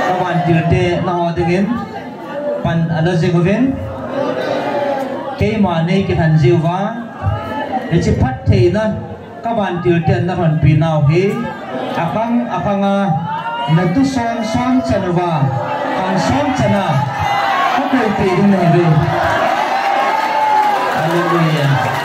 kaban tilte na ho dingin pan ala jingvin ke mane kiran jiwa echi phat theina kaban tilte na ron pinau hi akanga natu son chanwa kan son chana ko pe ding na be hallelujah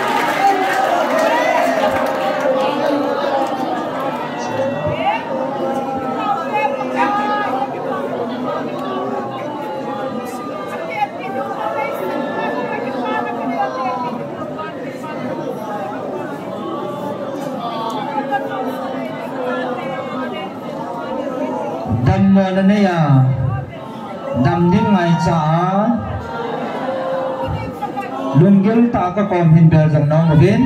na ne ya dam ding ngai cha lungil ta ka kom hin bel jang nong bin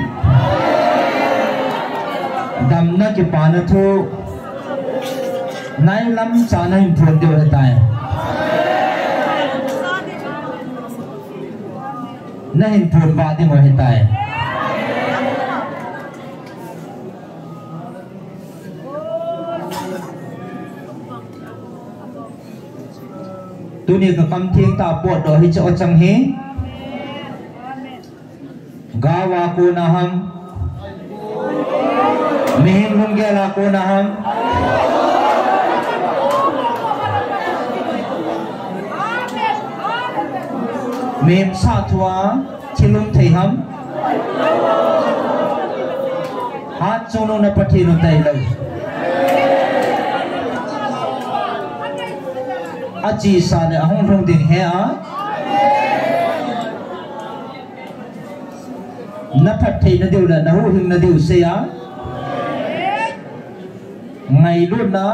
dam na ki pa na thu nai lam cha na hin phun de tai na hin phun ba de mo hin tai dunia ka kam thieng ta pot do hi cho chang hi gawa ko na ham mihim lunggela ko na ham mem sa thua chilum thei ham hat chono na pathi no tai lo aji sa ne ahong rong ding he a na phat thei na diu la na hu hing na diu se ya ngai lu na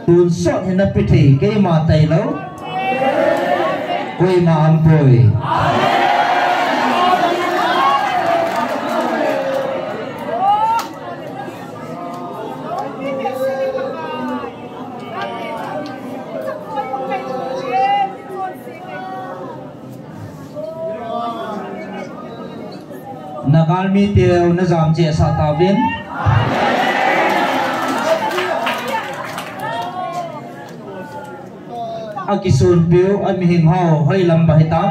tun sot he na pi thei ke ma tai lo koi ma am poi nagalmi teo na jam che sa ta bin akisun piu amihing hao hoi lam bahitam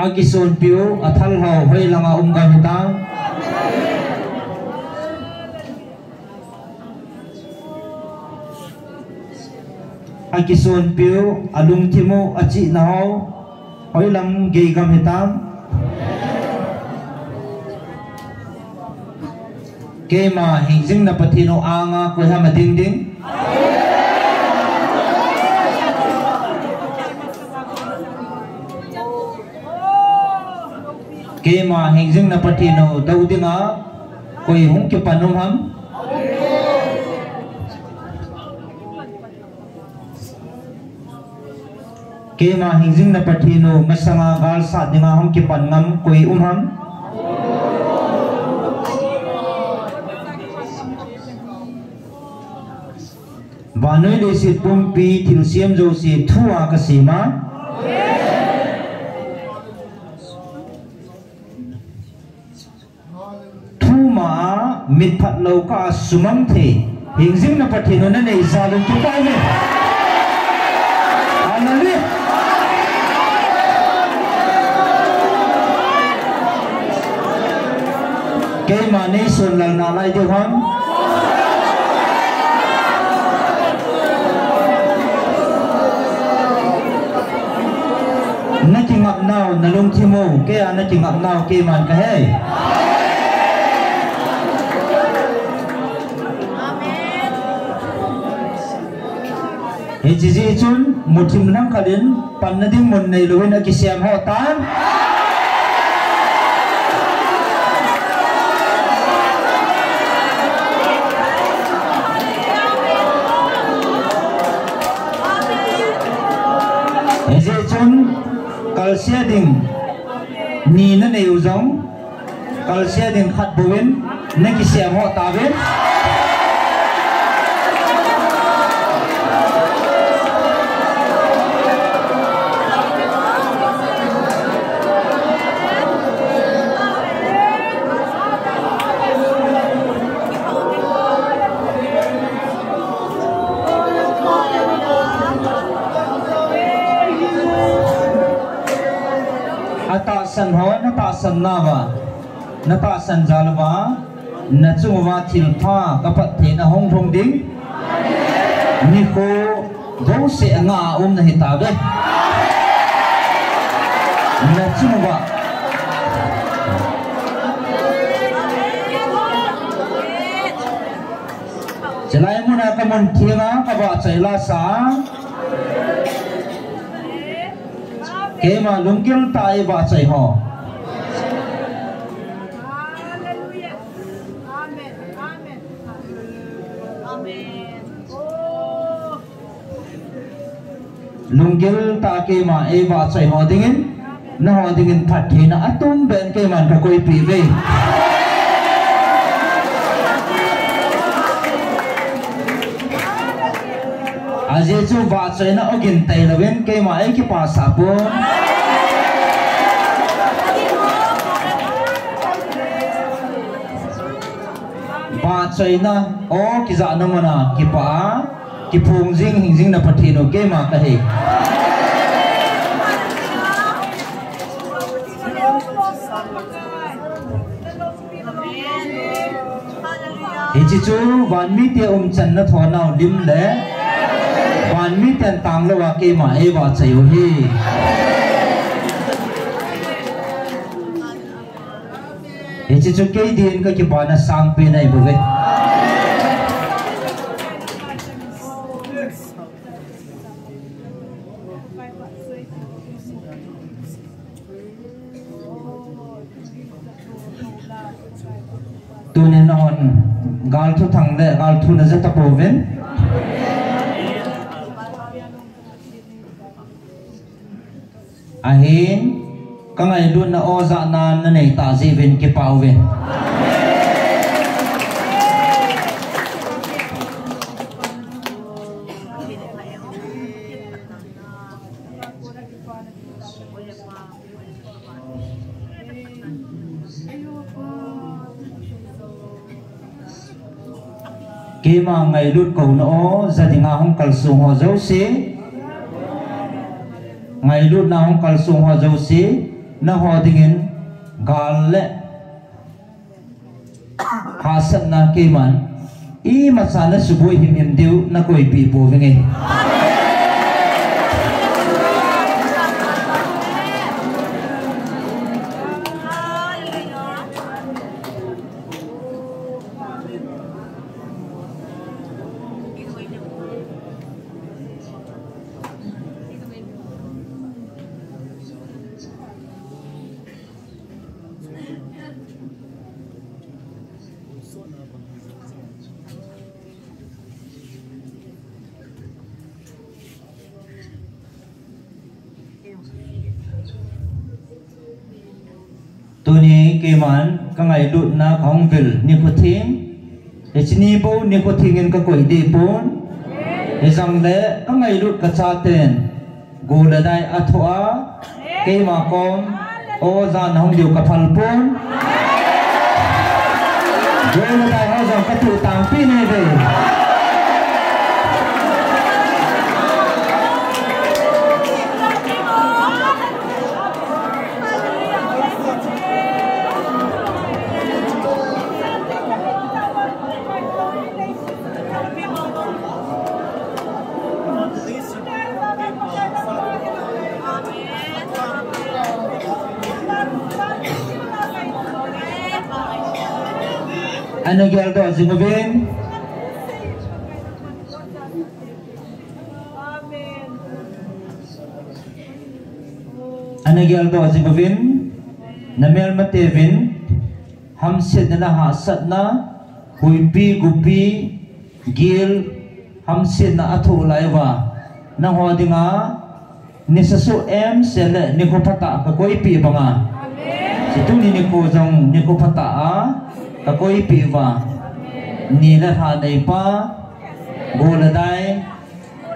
akisun piu athal hao hoi langa gahitam akisun piu alung thimu achi na hao hoi lam ge gam hitam kema hingjing na pathino anga ko hama ding ding kema hingjing na pathino daudinga koi hung ke panum ham kema hingjing na pathino masanga gal sa dinga hum ke pannam koi ham Banoi desit pumpi tilsiam josi thua kasima thuma mitphat lauka sumam the hingjing na pathino na nei zalun tu pa me anali ke mane sun lang na lai de ham na chingap nau na lung thimu ke na chingap nau ke man ka he he ji chun muthim nang khalin pannading mon nei loin a kisiam ho tan he ji chun kalsia ding ni na nei uzong kalsia ding khat buin na kisiam ho ta ben san ho na ta san na ba na ta san jalwa na chuwa thil pha ka pat the na hong thong ding ni ko do se nga na hi ta be na chuwa chalai mu na ka mon thianga ka ba chaila sa kema lungkil tai ba chai ho hallelujah amen amen amen lungkil ta kema e ba chai ho dingin na ho dingin phathi na atum ben ke man ka koi pi ve aje chu ba chai na ogin tai lawen kema e ki pa sa pon ba chai na o ki za na mana ki pa ki phung jing hingjing na phathi no kema ka he Ichi chu wan mi te chan na thona lim le wan mi ten tang lo wa ke ma e wa chai ho hi Ichi chu ke din ka ki ba na sang pe nai bu ve tunen non gal thu thang le gal thu na za ta poven ahin kangai dun na oza nan na nei ta ji ven ke pau ven kema ngai lut ko no zadinga hong kalsung ho zo se ngai lut na hong kalsung ho zo se na ho dingin gal le hasan na keman I masana subui him deu na koi pi po vinge Tuni keman kangai lut na kong vil nikotin echini bo nikotingin ka koi di pun ezang le kangai lut ka chaten gola dai athoa kema kom o zan hong yu ka phal pun gola dai ho zang ka tu tang pi ne ve Ano gyal do zingobin Ano gyal do zingobin namel matevin hamset na hasat na huipi gupi gil hamset na atho laiwa nang hodinga nisasu em sele nikopata ka koi pi banga situ ni ko jong nikopata a ka koi pi wa ni la ha nei pa gola dai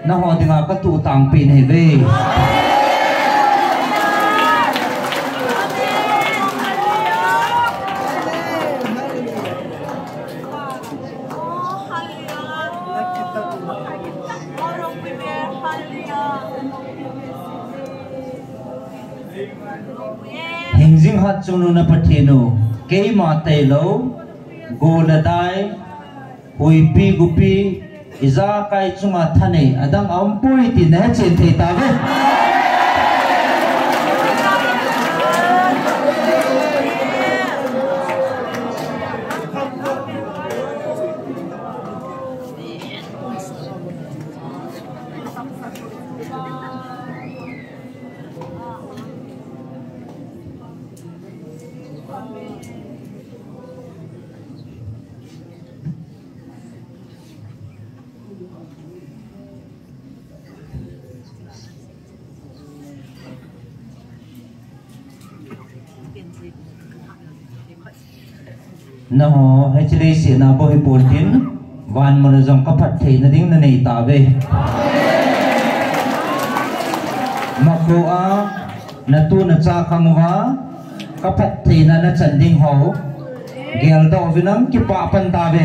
na hodinga ka tu tang pi nei ve Hingjing hat chunu na pathino kei ma tai lo gola dai huipi gupi iza kai chunga thane adang ampui ti na chen thei ta ve na ho hai chile se na bo hi portin van mon jong ka phat thei na ding na nei ta ve ma ko a na tu na cha khangwa ka phat thei na na chan ding ho gel do vinam ki pa pan ta ve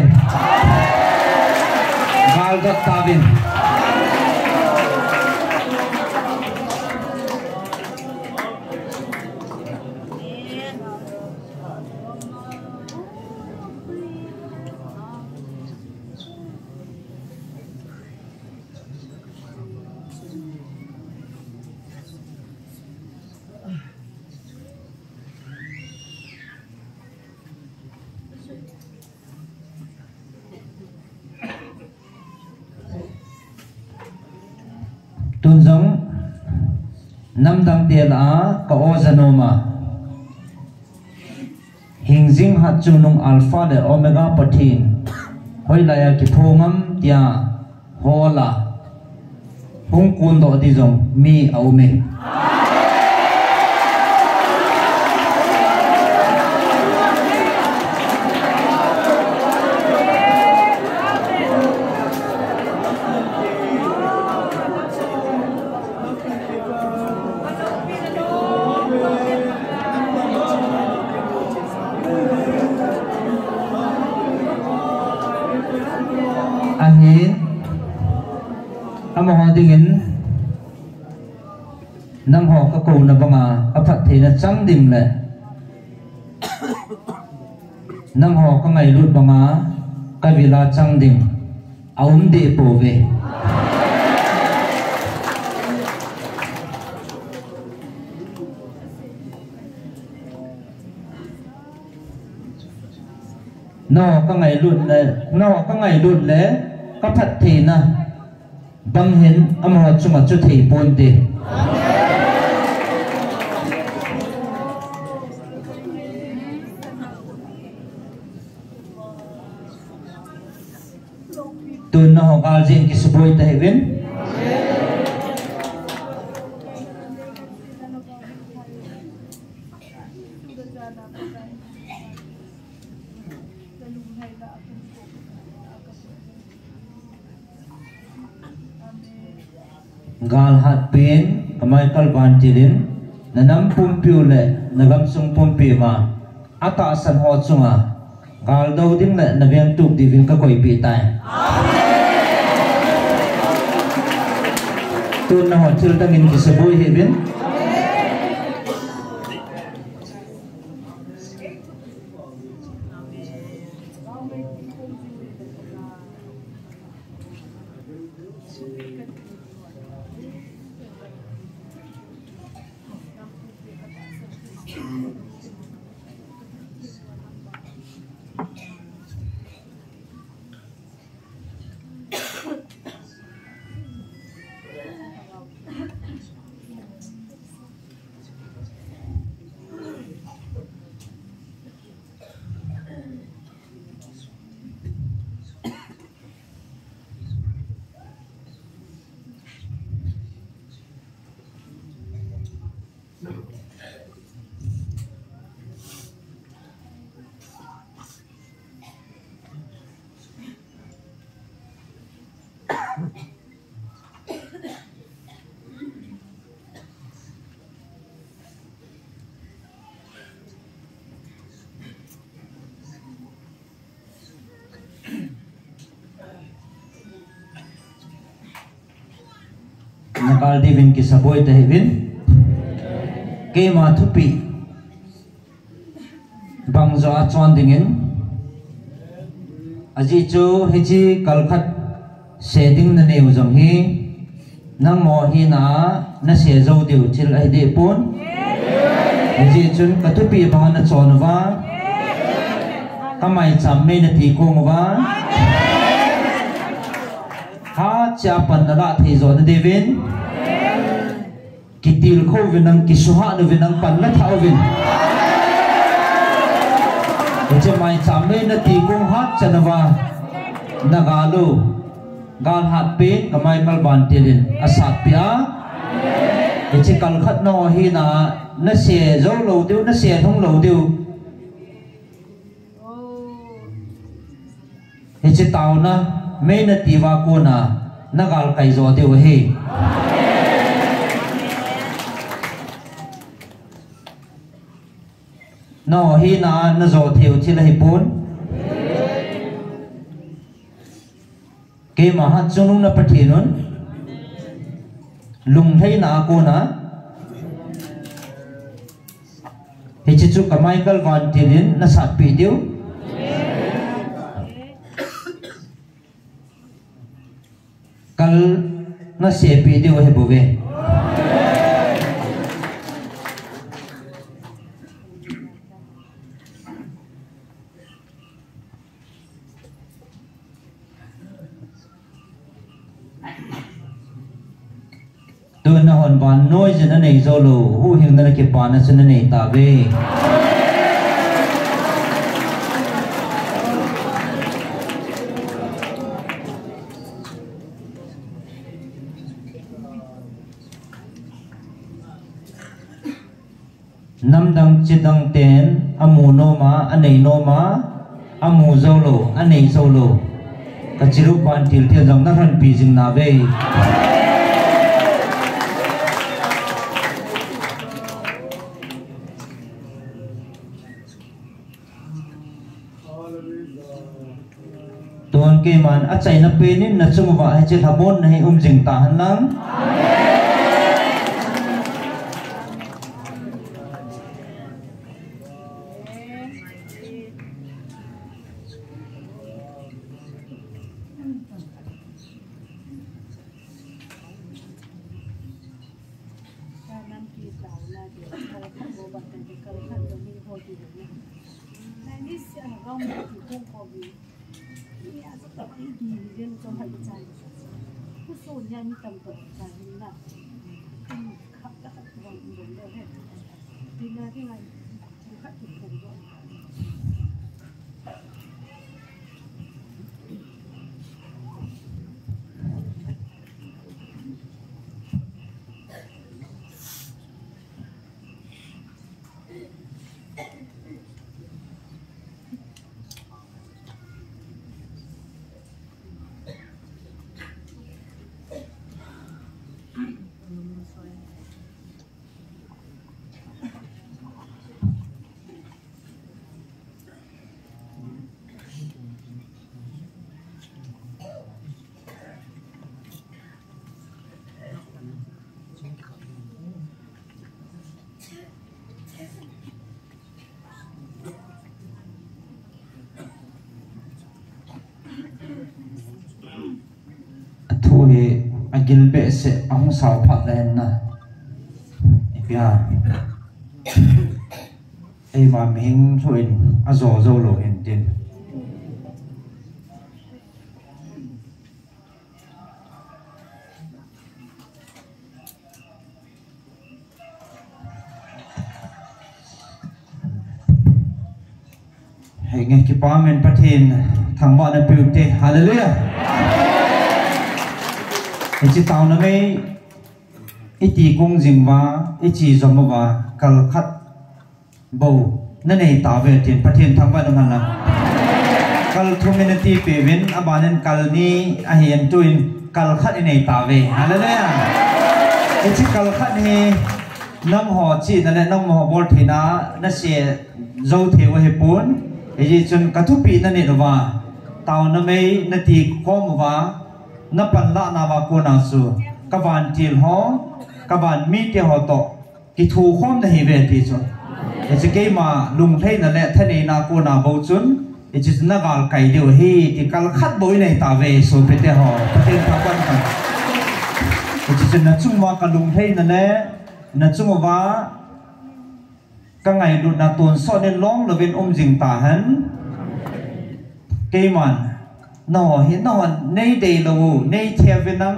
gal do ta ve tunjong namdang tela ka ozanoma hingjing hat chunung alpha le omega pathin hoilaya ki thongam tia hola hung kun do di jong mi aume amo dingin nang ho ka ko na banga aphat the na chang ding le nang ho ka ngai lut banga ka vila chang ding aum de po ve no ka ngai lut le ka phat the na bang hen amo chuma chu thei pon de tun na ho gal jin ki suboi ta heaven gal hat pen kamai kal ban tilin nanam pumpiu le nagam sung pumpi ma ata san ho chunga gal do ding le naveng tuk divin ka koi pi tai tun na ho thil tangin ki saboi heaven nakal divin ki saboi ta heaven ke ma thupi bang zo a chon dingin aji chu hichi kalkhat setting na neu jong hi nang mo hi na se zo deu thil ai de pon aji chun ka thupi bang na chon wa kamai cham me na ti kong wa ha cha pan na la thei zo na devin kitil kho vinang kisuha no vinang pan la thau vin che mai chame na ti kong hat chanawa nagalu gal hat pe kamai kal ban telin asat pia che kal khat no hi na se zo lo deu na se thong lo deu che taw na me na ti wa ko na nagal kai zo deu he no hi na zo theu thil hi pon ke ma ha chunung na pathinun lung thei na ko na he chi chu kamai kal van tilin na sat pi deu kal na se pi deu he bove na hon ban noi jena nei zolo hu hing na ke pa na chen nei ta ve nam dang chidang ten amu no ma anei no ma amu zolo anei zolo ka chiru ban til te jang na ran pi jing na ve ke man a chai na pe nin na chung wa he che thabon na he jing ta han lang Gilbe se ang sao phat len na ipia ai ma ming thuin a zo zo lo hen tin hay nghe ki pa men pathin thang ba na pu te hallelujah chỉ tao nó mấy ít chỉ công dừng và ít chỉ giống và cල් khát bầu nên này tạo về tiền phát triển thằng bạn mình là cl community về bên à bạn nên cl ni à hiện tuin cl khát này tạo về hallelujah ít chỉ cl khát này nông họ chỉ là nông họ bol thì nó sẽ dâu theo hệ bốn ít chỉ chun cả thúc bị nó này và tao nó mấy nó thì có và na pan la na ba ko na su ka ban til ho ka ban mi te ho to ki thu khom na hi ve ti chu e che ke ma lung thei na le thani na ko na bo chun e chi na gal kai deu hi ti kal khat boi nei ta ve so pe te ho pa te tha ban ka e chi na chung ma ka lung thei na le na chung wa ka ngai lu na ton so ne long lo ven jing ta han ke man nó hiện nó nay đây lâu nay theo bên năng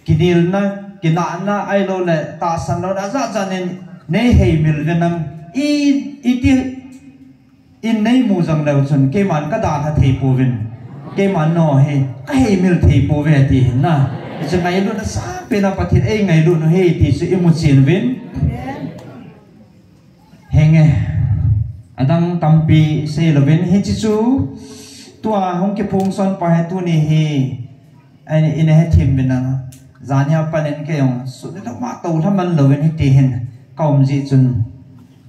kinh na kinh na ai lo lệ ta san lo đã ra cho nên nay hay mil bên năng in nay mua rằng lâu chuẩn cái màn cái đàn thầy bố bên cái màn nó hay mil thầy bố về thì na cho ngày luôn nó sáng bên nào phát hiện ngày luôn nó hay thì sự một chuyện bên hay nghe đang tâm pi xây là bên hết chú tua hong ke phung son pa he tu ni hi ai in he thim bin na zanya panen ke yong su ne ma to tham man lo wen he ti hen kaum ji chun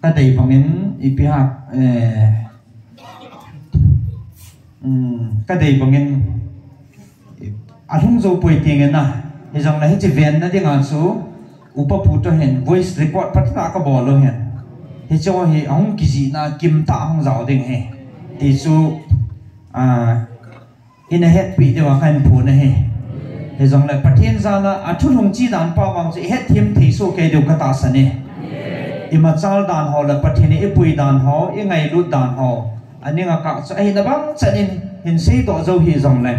ta dei bangin ipi ha ka dei bangin a hung zo poi ti ngen na he jong la he chi ven na ding an su upa pu to hen voice record pat na ka bo lo hen he cho he hong ki ji na kim ta hong zao ding he ti su in a head bị điều hành phù này thì giống là phát hiện ra là chút hồng chi đàn bao bằng sẽ hết thêm thì số cái điều cái ta sẵn này mà cháu đàn họ là phát hiện này bùi đàn họ những ngày lút đàn họ anh em cả sẽ hiện là bằng sẽ nên hiện xây tổ dâu thì giống này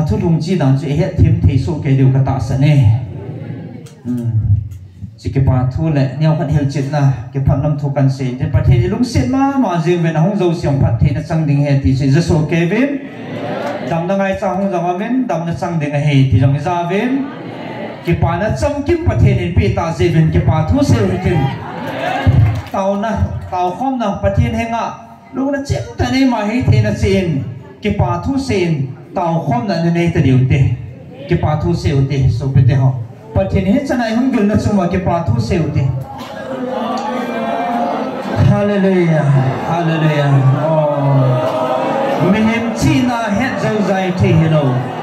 chút hồng chi đàn sẽ hết thêm thì số cái điều cái ta sẵn này chỉ cái bà thu lệ nhau vẫn hiểu chuyện là cái phần năm thu cần xin thì phát hiện lúc xin mà riêng về nó không giàu xiong phát hiện nó sang đình hệ thì sẽ rất số kế bên đầm nó ngay sang không giàu mà bên đầm nó sang đình hệ thì giống ra bên cái bà nó trong kim phát hiện đến bị ta dễ bên cái bà thu siêu thì tàu không nào phát hiện hay ngạ lúc nó chết tại đây mà hết thì nó xin cái bà thu xin tàu không là nơi này tự điều tệ cái bà thu siêu tệ số bên đây họ phát hiện hết cho này không gần là chung mà cái bà thu siêu tệ hallelujah hallelujah oh Mehem China het zau zai te hino.